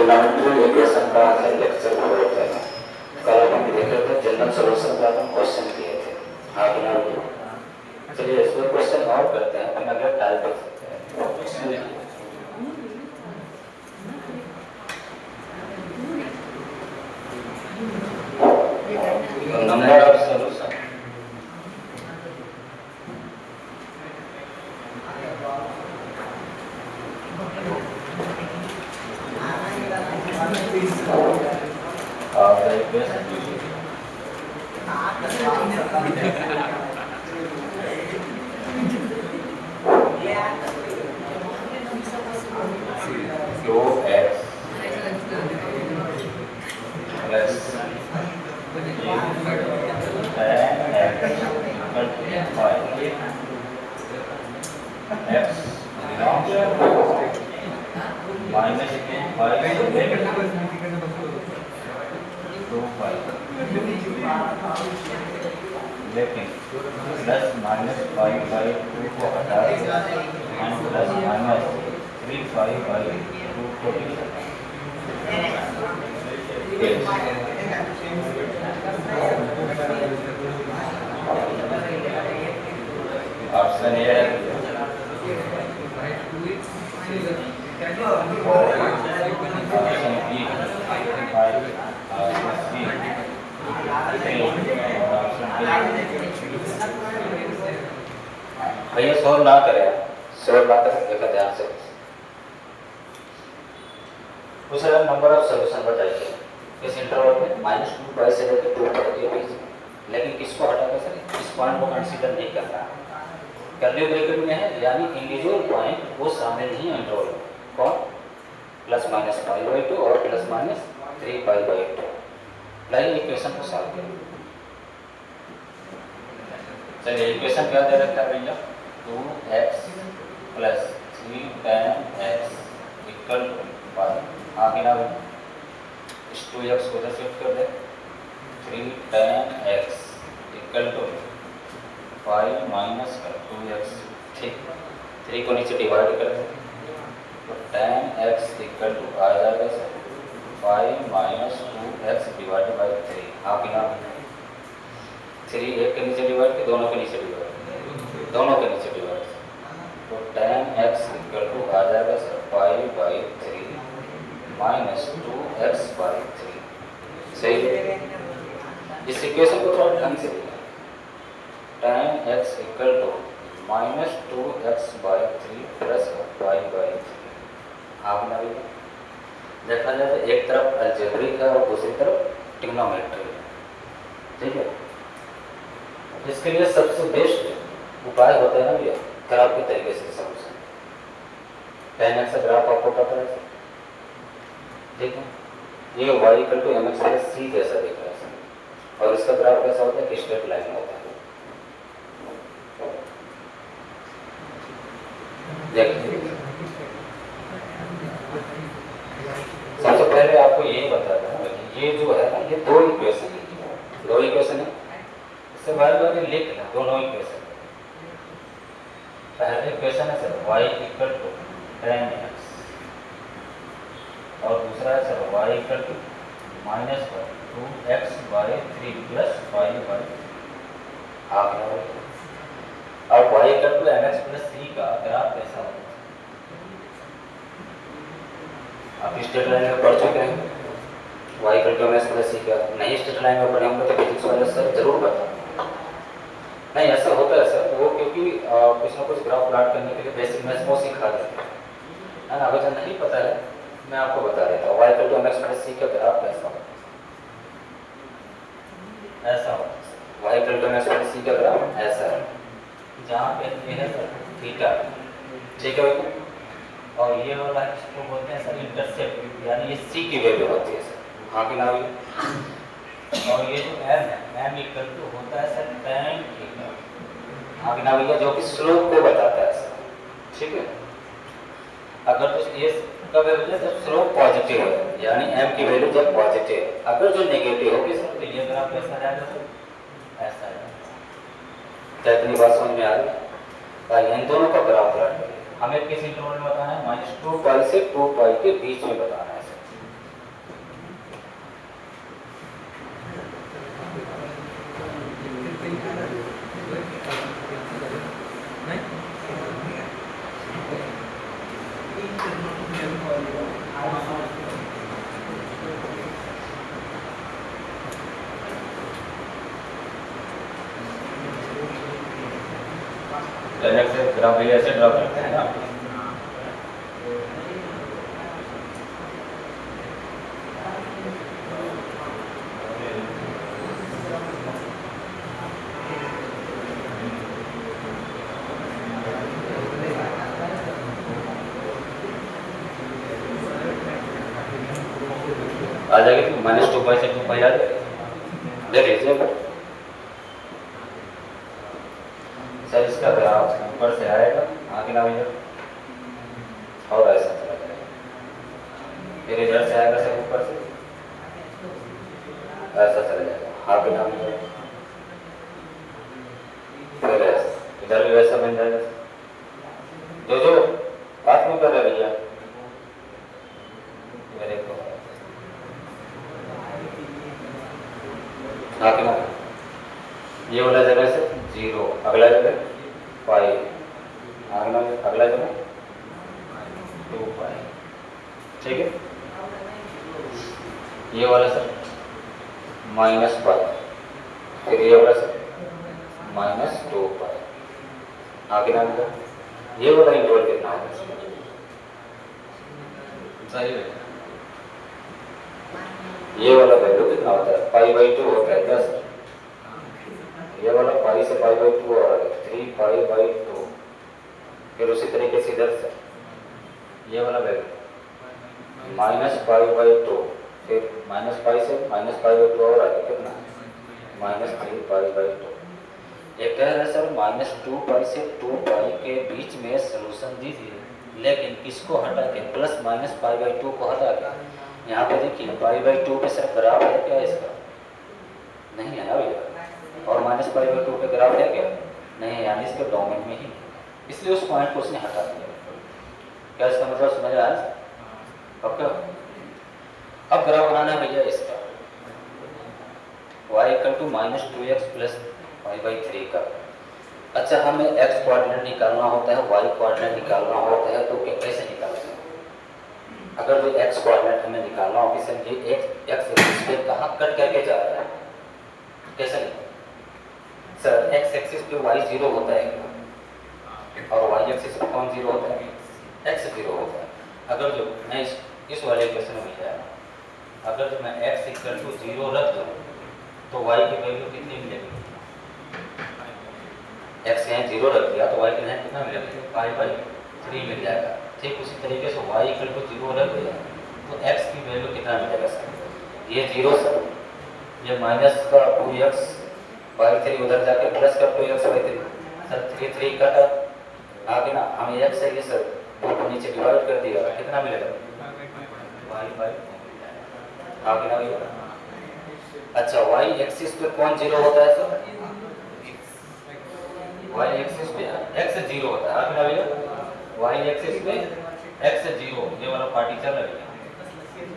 Trigonometry equation का है lecture 4 है। कल अपन देख रहे थे जनरल सॉल्यूशन का अपन क्वेश्चन किए थे। हाँ बिना चलिए इसमें क्वेश्चन और करते हैं, अपन अगले टाइप कर सकते हैं। नंबर ऑफ सॉल्यूशन लेकिन प्लस माइनस 5/2 को हटा दें एंड प्लस माइनस 3/2 को ऑप्शन ए है ऑप्शन बी 5 ऑप्शन सी भैया शोर ना करें, शोर ना करें, देखा ध्यान से। दूसरा नंबर ऑफ सॉल्यूशन बताइए इस इंटरवल में -2 से लेकर 2 के बीच, लेकिन किसको हटाकर सर इस पॉइंट को कंसीडर नहीं करना है। कर्ली ब्रैकेट में है यानी इंडिविजुअल पॉइंट वो शामिल नहीं है इंटरवल में। कौन? +-π/2 और +-3π/2। लाइए इक्वेशन को सॉल्व करें। चलिए इक्वेशन क्या दे रखा है भैया? 2x + 3tan x = 5। आगे ना इस 2x को इधर शिफ्ट कर दे। 3tan x = 5 माइनस 2x, ठीक। 3 को नीचे डिवाइड कर दे तो tan x = आ जाएगा सर 5 - 2x / 3। आगे ना 3 एक के नीचे डिवाइड के दोनों के नीचे डिवाइड, दोनों के नीचे डिवाइड तो tan x = आ जाएगा सर 5/3 - 2x/3। सही है। इस इक्वेशन को थोड़ा ढंग से लिखा, tan x = -2x/3 + 5/3। आपने भी देखा जाए तो एक तरफ अलजेब्रिक है और दूसरी तरफ ट्रिग्नोमेट्री है, ठीक है। इसके लिए सबसे बेस्ट उपाय होता है ना भैया ग्राफ के तरीके से सॉल्यूशन। tan x का ग्राफ आपको पता है, ठीक है। ये y = mx + c जैसा दिख रहा है और इसका ग्राफ कैसा होता है कि स्ट्रेट लाइन में होता है। देखिए सबसे पहले आपको ये बताना है कि ये जो है ना ये दो इक्वेशन है, इससे बार-बार लिख लें दोनों इक्वेशन। पहले इक्वेशन है सर y = tan x और दूसरा है सर y = -2x/3 + 5/3। अब y = mx + c का ग्राफ कैसा होगा? आप स्ट्रेट लाइन में पढ़ चुके हैं y = mx + c का। नहीं स्ट्रेट लाइन में पढ़े होंगे तो फिजिक्स वाले सर जरूर बताएं। नहीं ऐसा होता है सर वो क्योंकि कुछ ना कुछ ग्राफ प्लॉट करने के लिए बेसिक मैथ्स वो सिखा देते हैं, है ना। अगर नहीं पता है मैं आपको बता देता हूँ y = mx + c का ग्राफ कैसा होता है। ऐसा होता है y = mx + c का ग्राफ ऐसा है, जहाँ पे ये है सर थीटा, ठीक है। और ये वाला इसको बोलते हैं सर इंटरसेप्ट, यानी ये c की वैल्यू होती है सर। हाँ कि ना भैया? और ये जो m है m = होता है सर tan थीटा। हाँ कि ना भैया? जो कि स्लोप को बताता है सर, ठीक है। अगर तो ये कब है भैया? जब स्लोप पॉजिटिव है, यानी m की वैल्यू जब पॉजिटिव है। अगर जो नेगेटिव होगी सर तो ये ग्राफ कैसा जाएगा सर? ऐसा है। क्या इतनी बात समझ में आ रही है? इन दोनों का ग्राफ प्लॉट करिए। हमें किस इंटरवल में बताना है? -2π से 2π के बीच में बताना है सर। ग्राफ भैया ऐसे ड्रॉ करते हैं ना। आ जाएगी तो -2 से 2 आ जाएगा, देख लीजिएगा सर। इसका ग्राफ ऊपर से आएगा, आगे ना भैया, और ऐसा चला जाएगा, फिर इधर से आएगा सर ऊपर से ऐसा चला जाएगा, आगे ना भैया, फिर ऐसा इधर भी वैसा बन जाएगा। जो बात में कर रहे भैया, देखो आगे ना, ये वाला जगह से 0, अगला जगह पाई, अगला जगह 2 पाई, ठीक है। ये वाला सर -पाई, फिर ये वाला सर -2 पाई, आगे ना मिला। ये वाला इंटरवल कितना होगा सही है? ये वाला वैल्यू कितना होता है? π/2 होता है 10। ये वाला पाई से π/2 आ रहा है 3π/2। फिर उसी तरीके से इधर से ये वाला वैल्यू -π/2, फिर -π से -π/2 और आ गया कितना? -3π/2। ये कह रहा है सर -2π से 2π के बीच में सलूशन दीजिए, लेकिन किसको हटा के? +-π/2 को हटा के। यहाँ पे देखिए π/2 पे सर ग्राफ है क्या इसका? नहीं है ना भैया। और -π/2 पे ग्राफ है क्या? नहीं है, यानी इसके डोमेन में ही, इसलिए उस पॉइंट को उसने हटा दिया। क्या इसका मतलब समझ रहा है? अब ग्राफ बनाना है भैया इसका, y = -2x + π/3 का। अच्छा, हमें x कोऑर्डिनेट निकालना होता है, y कोऑर्डिनेट निकालना होता है, तो कैसे निकालते हैं? अगर जो x कोऑर्डिनेट हमें निकालना हो, किसी ये x एक्सिस पे कहाँ कट करके जा रहा है, कैसे सर? x एक्सिस पे y 0 होता है और y एक्सिस पे कौन 0 होता है? x 0 होता है। अगर जो मैं इस वाले क्वेश्चन में है, अगर जो मैं x = 0 रख दूँ तो y की वैल्यू कितनी मिलेगी? x यहाँ 0 रख दिया तो y की वैल्यू कितना मिलेगा? π/3 मिल जाएगा। ठीक उसी तरीके से y = 0 रख दिया तो x की वैल्यू कितना मिलेगा सर? ये 0 सर, ये -2x/3 उधर जाके +2x/3 सर, 3 कटा, आगे ना हमें x है ये सर 2 को नीचे डिवाइड कर दिया, कितना मिलेगा? y/2 आगे ना भैया। अच्छा, y एक्सिस पे कौन 0 होता है सर? y एक्सिस पे x 0 होता है, आगे ना भैया। y एक्सिस पे x 0, ये वाला पार्टी चल रहा है,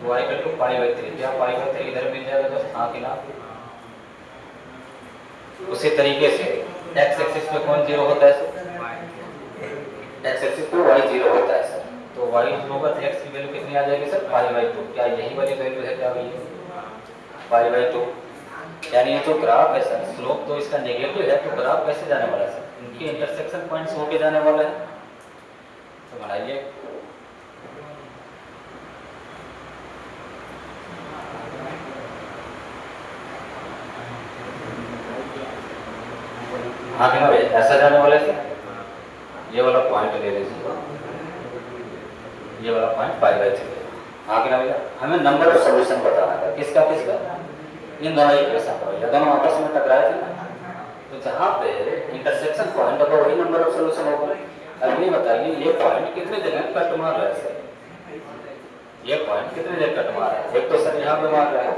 y = π/3, क्या π/3 इधर मिल जाएगा दोस्त? आगे ना उसी तरीके से x एक्सिस पे कौन 0 होता है सर? x एक्सिस पे y 0 होता है सर, तो y 0 पर x की वैल्यू कितनी आ जाएगी सर? π/2। क्या यही वाली वैल्यू है क्या भैया? π/2। यानी ये जो ग्राफ है सर, स्लोप तो इसका नेगेटिव है, तो ग्राफ कैसे जाने वाला है सर? इनके इंटरसेक्शन पॉइंट्स होके जाने वाला है। तो बनाइए, हाँ कि ना भाई, ऐसा जाने वाला है। ये वाला पॉइंट ले लीजिए, ये वाला पॉइंट π/3। हाँ कि ना भैया, हमें नंबर ऑफ सॉल्यूशन बताना है, किसका किसका? इन दोनों इक्वेशन का भैया, दोनों आपस में टकराए थे ना, तो जहाँ पे इंटरसेक्शन पॉइंट होगा वही नंबर ऑफ सॉल्यूशन होगा। अब ये बताइए, ये पॉइंट कितने जगह कट मार रहा है सर? ये पॉइंट कितने जगह कट मार रहा है? एक तो सर यहाँ पे मार रहा है,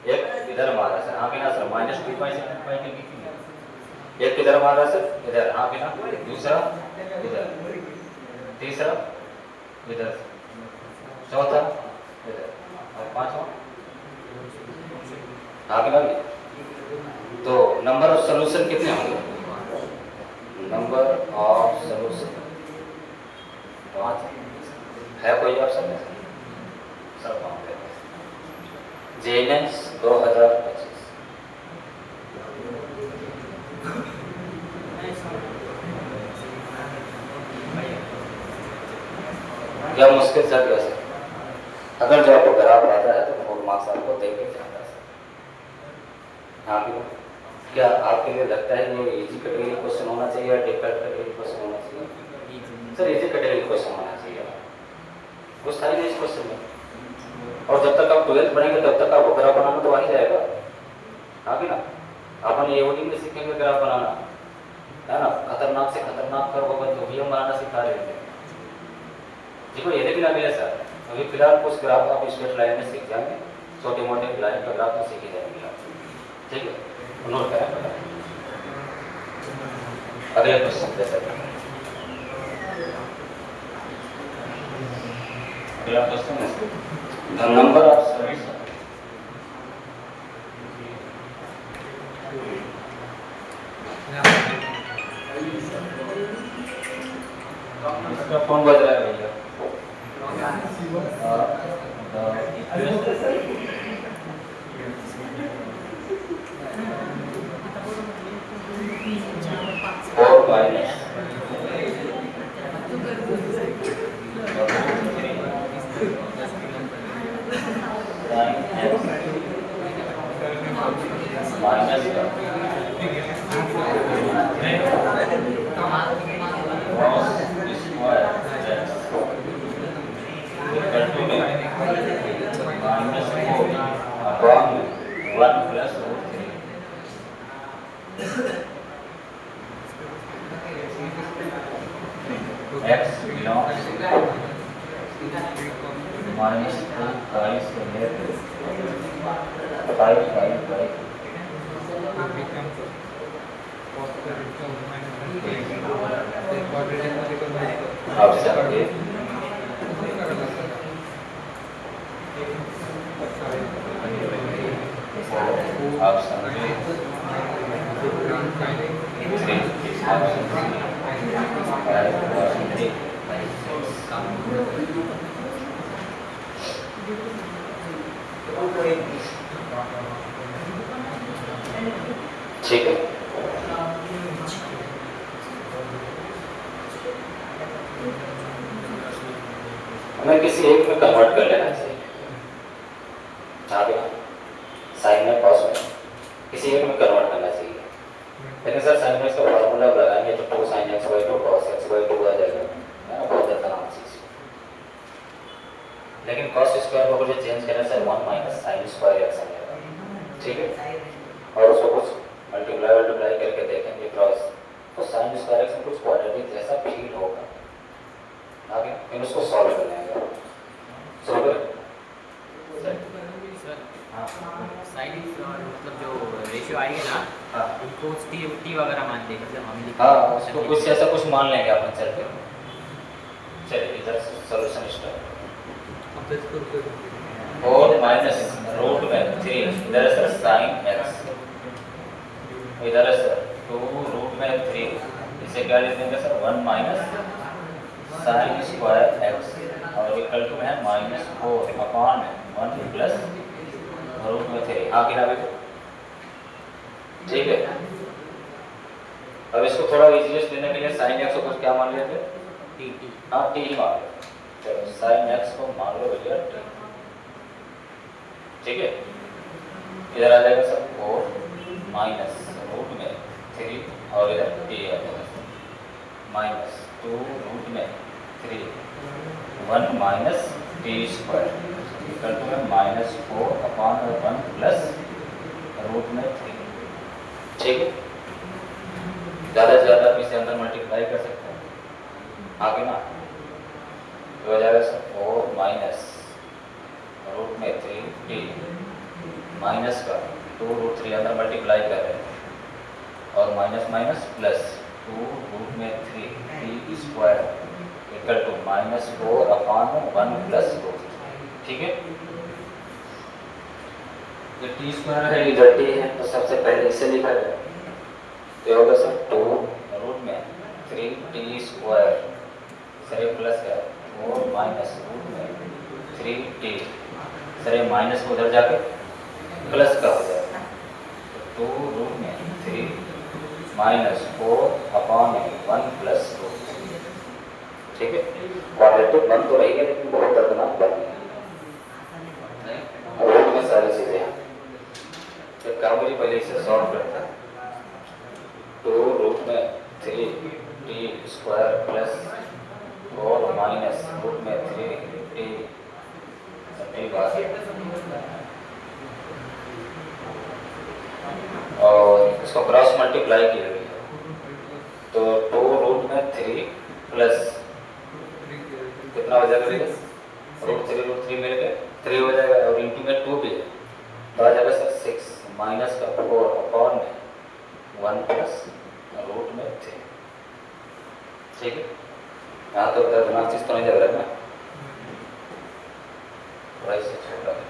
एक इधर मार रहा है सर, हाँ कि ना सर? -2π से 2π के बीच में एक किधर मार रहा है सर? इधर, हाँ कि ना? दूसरा इधर, तीसरा इधर, चौथा इधर, और पांचवा, हाँ कि ना? तो नंबर ऑफ सॉल्यूशन कितने होंगे? नंबर ऑफ सॉल्यूशन 5 है। कोई ऑप्शन नहीं सर? JNS 2025 क्या मुश्किल सा क्या सर? अगर जो आपको ग्राफ आता है तो 4 मार्क्स आपको दे के जाता है। हाँ क्या आपके लिए लगता है ये इजी कैटेगरी क्वेश्चन होना चाहिए या डिफिकल्ट कैटेगरी क्वेश्चन होना चाहिए? सर इजी कैटेगरी क्वेश्चन होना चाहिए, कुछ था ही नहीं इस क्वेश्चन में। और जब तक आप 12th पढ़ेंगे तब तक आपको ग्राफ बनाना तो आ ही जाएगा, हाँ कि ना? अपन एओडी में सीखेंगे ग्राफ बनाना, है ना? खतरनाक से खतरनाक कर्व होगा तो भी हम बनाना सिखा रहे हैं। देखो ये भी लगे सर, अभी फिलहाल कुछ ग्राफ आप स्ट्रेट लाइन में सीख जाएंगे, छोटे मोटे लाइन का ग्राफ तो सीखे जाएंगे आप, ठीक है? नोट करें। अगले क्वेश्चन पे सर, अगला क्वेश्चन है द नंबर ऑफ सर्विस इसका फोन बज रहा है भैया। Four minus x belongs minus 2 pi से लेकर 5 pi by आप समझे? आप समझे? ठीक है, हमें किसी एक में कन्वर्ट कर लेना चाहिए, साइन में कॉस में किसी एक में कन्वर्ट करना चाहिए। लेकिन सर साइन में इसका फॉर्मूला लगाएंगे तो 2 sin x by 2 cos x by 2 आ जाएगा, है ना? बहुत आसान चीज। लेकिन cos स्क्वायर को मुझे चेंज करना है 1 माइनस sin स्क्वायर x आ जाएगा, ठीक है? और उसको कुछ मल्टीप्लाई करके देखेंगे क्रॉस, तो sin स्क्वायर x में कुछ क्वाड्रेटिक जैसा फील होगा, आगे इन उसको सॉल्व कर लेंगे। सॉल्व करें साइन मतलब जो रेशियो आएगी ना, हाँ उसको टी वगैरह मान लेंगे, मतलब हम लिख हाँ उसको कुछ ऐसा कुछ मान लेंगे अपन। चल के चलिए इधर सॉल्यूशन स्टार्ट। 4 माइनस रूट में 3, इधर है सर साइन x, इधर है सर 2 रूट में 3, इसे क्या लिख देंगे sir 1 minus sine square x और इक्वल टू में है -4 अपॉन 1 प्लस रूट में 3। आगे ना बेटा, ठीक है? अब इसको थोड़ा इजीएस्ट देने के लिए साइन x को कुछ क्या मान लेते? टी। हाँ टी ही मान लो। चलो साइन x को मान लो भैया टी, ठीक है? इधर आ जाएगा सर 4 माइनस रूट में 3 और इधर टी आ जाएगा माइनस 2 रूट में 3 1 minus t square equal to है -4 अपॉन 1 प्लस रूट में 3, ठीक है? ज़्यादा से ज़्यादा आप इसे अंदर मल्टीप्लाई कर सकते हैं, आगे ना तो हो जाएगा सर 4 माइनस रूट में 3 टी माइनस का 2 रूट 3 अंदर मल्टीप्लाई कर रहे हैं और माइनस माइनस प्लस 2 रूट में 3 t square equal to -4 upon 1 plus root, ठीक है? ये टी स्क्वायर है इधर टी है तो सबसे पहले इसे लिखा जाए तो होगा सर 2 रूट में 3 टी स्क्वायर सर ये प्लस है 4 माइनस रूट में 3 टी, सर ये माइनस को उधर जाके प्लस का हो जाएगा तो 2 रूट में 3 -4 अपॉन 1 प्लस रूट, ठीक है, क्वाड्रेटिक बन तो रही है लेकिन बहुत दर्दनाक बन रही है। रूट में सारी चीजें हैं। एक काम करिए, पहले इसे सॉल्व करता है। तो रूट में 3t स्क्वायर प्लस और माइनस रूट में 3t और इसको क्रॉस मल्टीप्लाई किया गया तो 2 रूट में 3 प्लस कितना हो जाएगा भैया, रूट 3 मिल गए 3 हो जाएगा और इंटू में 2 भी है तो आ जाएगा सर 6 माइनस का 4 अपॉन में 1 प्लस रूट में 3। ठीक है, यहाँ तो दर्दनाक चीज तो नहीं लग रहा है ना, थोड़ा इसे छोटा कर दो।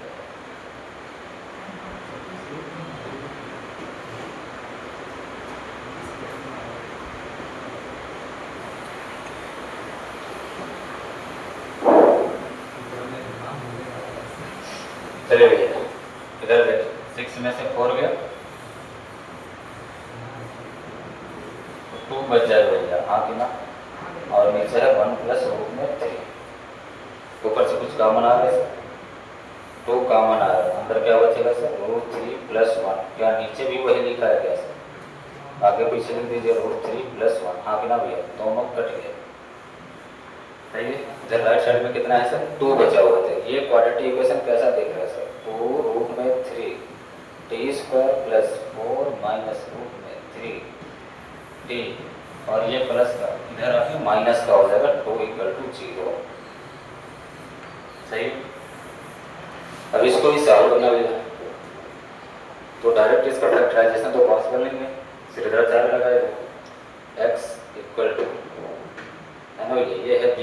चलिए भैया इधर देखो, 6 में से 4 गया 2 बच जाएगा भैया, हाँ कि ना, और नीचे है 1 प्लस रूट में 3। ऊपर से कुछ कॉमन आ रहा है, 2 कॉमन आ रहा है, अंदर क्या बचेगा सर रूट 3 प्लस 1। क्या नीचे भी वही लिखा है क्या सर, आगे पीछे लिख दीजिए रूट 3 प्लस 1, हाँ कि ना भैया, दोनों कट गए। सही है, इधर राइट साइड में कितना है सर 2 बचा हुआ था। ये क्वाड्रेटिक इक्वेशन कैसा दिख रहा है सर, 2 रूट में 3 t square plus 4 minus root में 3 टी और ये प्लस का इधर आके माइनस का हो जाएगा 2 इक्वल टू 0। सही, अब इसको भी सॉल्व करना होगा तो डायरेक्ट इसका फैक्टराइजेशन तो पॉसिबल नहीं है, सिर्फ इधर 4 लगाएगा x इक्वल टू है ना, ये है b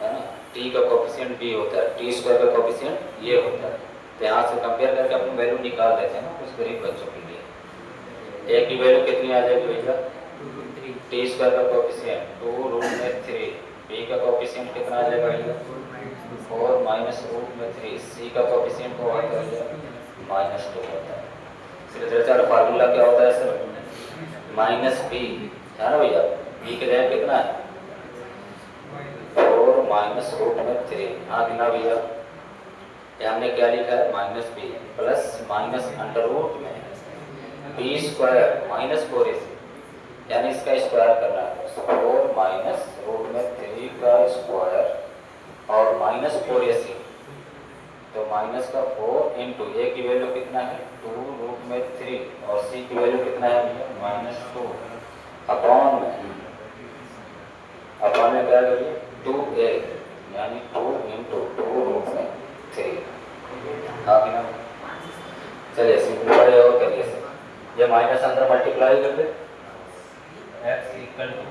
है ना, t का कोफिशिएंट b होता है, t स्क्वायर का कोफिशिएंट ये होता है। तो यहाँ से कंपेयर करके अपन वैल्यू निकाल देते हैं ना कुछ गरीब बच्चों के लिए। a की वैल्यू कितनी आ जाएगी भैया, टी स्क्वायर का कोफिशिएंट 2 रूट में 3, b का कोफिशिएंट कितना आ जाएगा भैया 4 माइनस रूट में 3, c का कोफिशिएंट को आता है -2 होता है। सिर्फ इधर फार्मूला क्या होता है सर माइनस b है ना भैया, b की जगह कितना है 4 माइनस रूट में 3, हाँ कितना भैया, ये हमने क्या लिखा है minus b plus minus under root में b स्क्वायर माइनस 4ac, यानी इसका स्क्वायर करना है 4 माइनस रूट में 3 का स्क्वायर और माइनस 4ac, तो माइनस का 4 इंटू ए की वैल्यू कितना है 2 रूट में 3 और c की वैल्यू कितना है -2 अपॉन में क्या करिए 2a यानी 2 इंटू 2 रूट में 3। हाँ कि ना, चलिए सिंपलीफाई और करिए सर, ये माइनस अंदर मल्टीप्लाई कर दे x equal to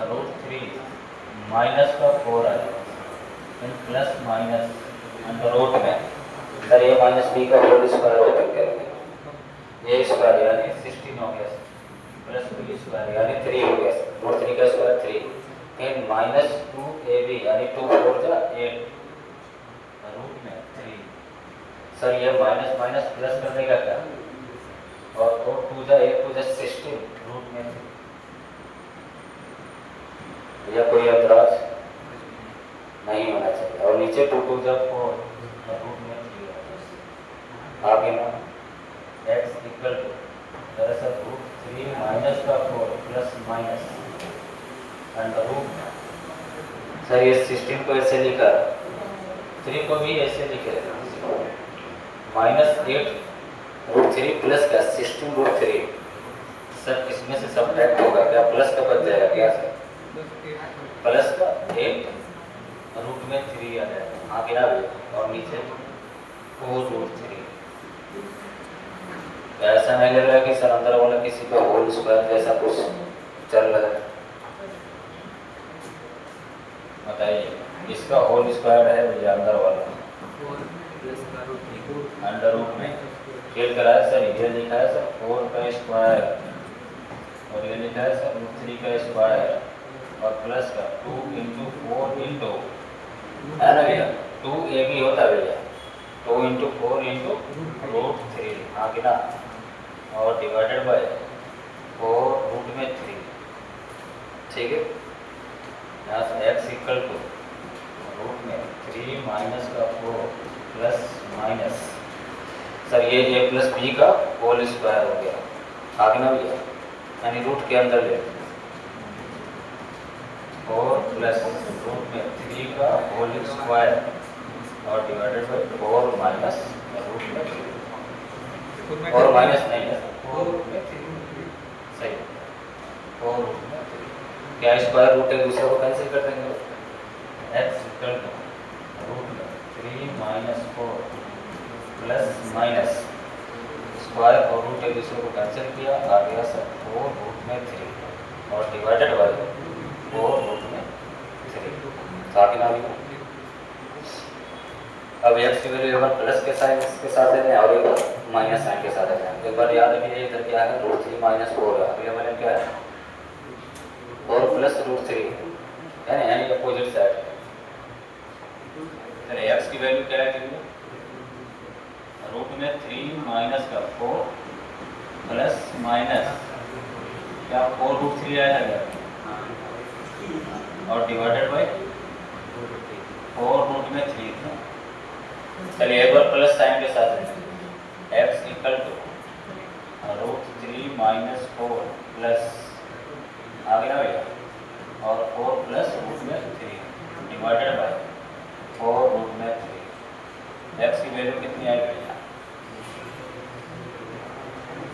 root 3 minus का 4 आएगा प्लस माइनस अंडर रूट में सर ये माइनस b का होल स्क्वायर ओपन करेंगे, ये स्क्वायर यानी 16 हो गया प्लस b स्क्वायर यानी 3 हो गया, रूट 3 का स्क्वायर 3, फिर माइनस 2ab यानी 2 4 जा 8 रूट में 3। सर ये माइनस माइनस प्लस कर देगा क्या, और 2 जा 8 2 जा 16 रूट में 3। या कोई एतराज नहीं होना चाहिए, और नीचे 2 2 जा 4 रूट में 3 आगे ना x इक्वल टू दरअसल रूट 3 माइनस का 4 plus minus under root. Sir ये 16 को ऐसे लिखा, 3 को भी ऐसे लिखे -8 रूट 3 प्लस का 16 रूट 3। सर इसमें से सब्ट्रैक्ट होगा क्या, प्लस का बच जाएगा क्या सर, प्लस का 8 रूट में 3 आ जाएगा, हाँ गिरा और नीचे 4 रूट 3। ऐसा नहीं लग रहा कि सर अंदर वाला किसी का होल स्क्वायर जैसा कुछ चल रहा है, बताइए इसका होल स्क्वायर है भैया अंदर वाला अंडर रूट में खेल करा है सर, ये लिखा है सर 4 का स्क्वायर और ये लिखा है सर रूट 3 का स्क्वायर और प्लस का 2 इंटू 4 इंटू है ना भैया 2ab होता है भैया 2 इंटू 4 इंटू रूट 3, हाँ कि ना, और डिवाइडेड बाय 4 रूट में 3। ठीक है, यहाँ से एक्स इक्वल टू रूट में 3 माइनस का 4 प्लस माइनस सर ये ए प्लस बी का होल स्क्वायर हो गया, आगे ना भैया, यानी रूट के अंदर ले 4 प्लस रूट में 3 का होल स्क्वायर और डिवाइडेड बाई 4 माइनस रूट में 3 और माइनस नहीं है 4 रूट में 3 सही 4 रूट में 3 क्या स्क्वायर रूट एक दूसरे को कैंसिल कर देंगे, एक्स इक्वल टू रूट में 3 माइनस 4 प्लस माइनस स्क्वायर और रूट एक दूसरे को कैंसिल किया, आ गया सर 4 रूट में 3 और डिवाइडेड बाई 4 रूट में 3 साथ ना भी। अब एक्स की वैल्यू एक बार प्लस के साइन के साथ देते हैं और एक बार माइनस साइन के साथ देते हैं। एक बार याद रखिए इधर क्या है रूट 3 माइनस 4 है, अगले वाले क्या है 4 प्लस रूट 3 है यानी अपोजिट साइड। चलिए एक्स की वैल्यू क्या है रूट में 3 माइनस का 4 प्लस माइनस क्या 4 रूट 3 आया है और डिवाइडेड बाई 4 रूट में 3 था। चलिए एक बार प्लस साइन के साथ x equal to root 3 minus 4 plus आ गया भैया और 4 प्लस रूट में 3 डिवाइडेड बाई 4 रूट में 3। एक्स की वैल्यू कितनी आएगी भैया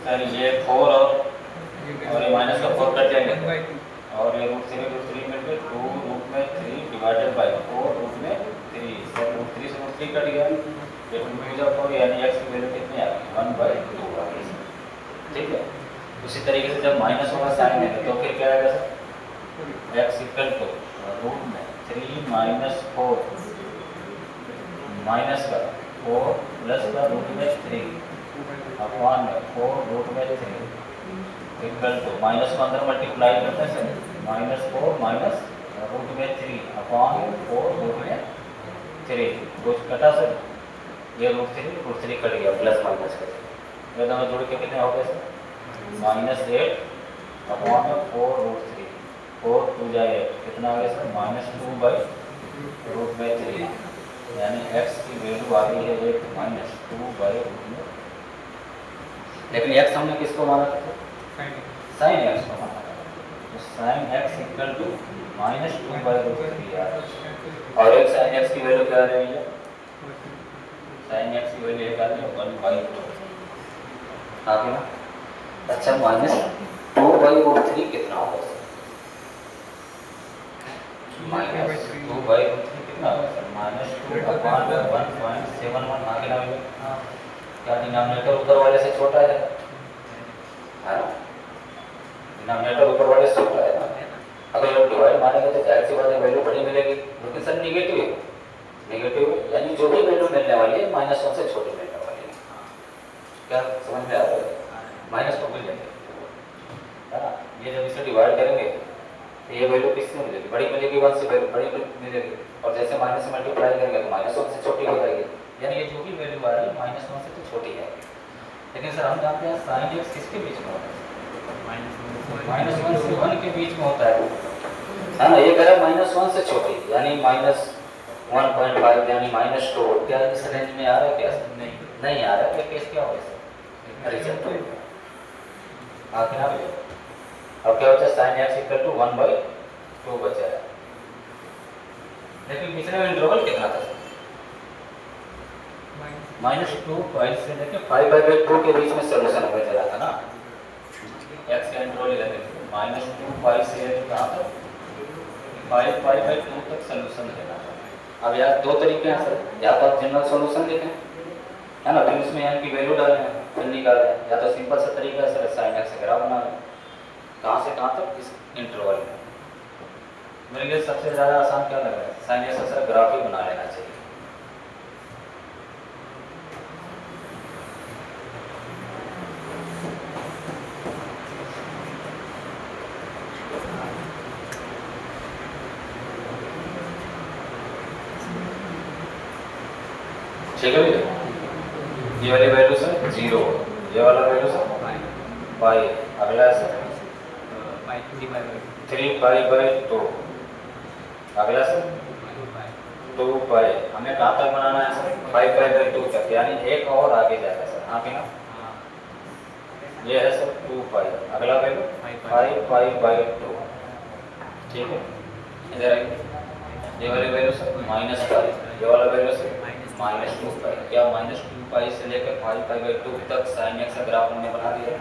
सर ये 4 और ये माइनस का 4 कट जाएंगे और ये रूट 3 मिलकर 2 रूट में 3 डिवाइडेड बाई 4 रूट में 3 सर रूट 3 से रूट 3 कट गया ये रूट यानी एक्स की वैल्यू कितनी आ गई 1/2 आ गई। ठीक है उसी तरीके से जब माइनस होगा साइन में तो फिर क्या आएगा sir x equal to root में 3 माइनस 4 माइनस का 4 प्लस का रूट में 3 अपॉन में 4 रूट में 3 इक्वल टू माइनस को अंदर मल्टीप्लाई करते हैं सर -4 माइनस रूट में 3 अपॉन 4 रूट में 3 कुछ कटा सर ये रूट 3 कट गया प्लस माइनस का ये दोनों जोड़ के कितने हो गए सर -8 अपॉन 4 रूट 3 4 2 जाए 8 कितना आ गया सर -2 बाई रूट में 3 यानी एक्स की वैल्यू आ गई है 2 बाई रूट में। लेकिन एक्स हमने किसको माना था साइन एक्स को माना था तो sine x equal to -2 by root 3 यार और एक साइन एक्स की वैल्यू क्या आ रही है साइन एक्स की वैल्यू क्या आ रही है 1/2 आगे ना। अच्छा -2 बाई रूट 3 कितना होगा -2 बाई रूट 3 कितना होगा सर -2 अपॉन 1.71 आगे ना क्या डिनोमिनेटर ऊपर वाले से छोटा है ना डिनोमिनेटर ऊपर वाले से छोटा है ना। अगर जब डिवाइड मारेंगे तो जाहिर सी बात है वैल्यू बड़ी मिलेगी लेकिन सर नेगेटिव यानी जो भी वैल्यू मिलने वाली है -1 से छोटी मिलने वाली है। क्या समझ में आ रहा है माइनस को मिल जाएगी है ना। ये जब इसे डिवाइड करेंगे तो ये वैल्यू किससे मिलेगी बड़ी मिलेगी 1 से वैल्यू बड़ी मिलेगी और जैसे माइनस से मल्टीप्लाई करेंगे तो -1 से छोटी हो जाएगी यानी ये जो भी वैल्यू आ रही है -1 से तो छोटी है। लेकिन सर हम जानते हैं साइन एक्स किसके बीच में होता है -1 से 1 के बीच में होता है ना। ये कह रहा है -1 से छोटी यानी -1.5 यानी -2 क्या इस रेंज में आ रहा है क्या नहीं आ रहा है केस क्या होगा रिजल्ट आखिर अब क्या होता है साइन एक्स इक्वल टू 1/2 बचा है। लेकिन पिछले में इंटरवल कितना था -2 5 से लेके 5/2 के बीच में सॉल्यूशन होकर चला था ना। एक्स का इंटरवल लेते थे -2 5 से लेके कहाँ तक 5/2 तक सॉल्यूशन देना था। अब यार दो तरीके हैं सर या तो आप जनरल सॉल्यूशन लिखें है ना फिर उसमें यानी कि वैल्यू डालें फिर निकालें या तो सिंपल सा तरीका है सर साइन एक्स ग्राफ बना लें कहाँ से कहाँ तक इस इंटरवल में। मेरे लिए सबसे ज़्यादा आसान क्या लग रहा है साइन एक्स सर ग्राफ ही बना लेना चाहिए। ठीक है भैया ये वाली वैल्यू सर 0 ये वाला वैल्यू सर पाई अगला है सर 3 पाई बाई 2 अगला सर 2 पाई, हमें कहाँ तक बनाना है सर 5 पाई बाई 2 तक, यानी एक और आगे जाएगा सर। हाँ कि ना, ये है सर 2 पाई, अगला वैल्यू 5 पाई बाई 2, ठीक है। इधर आइए, ये वाली वैल्यू सर माइनस पाई, ये वाला वैल्यू सर माइनस 2 पाई। क्या माइनस 2 पाई से लेकर 5 पाई बाई 2 तक साइन एक्स का ग्राफ हमने बना दिया।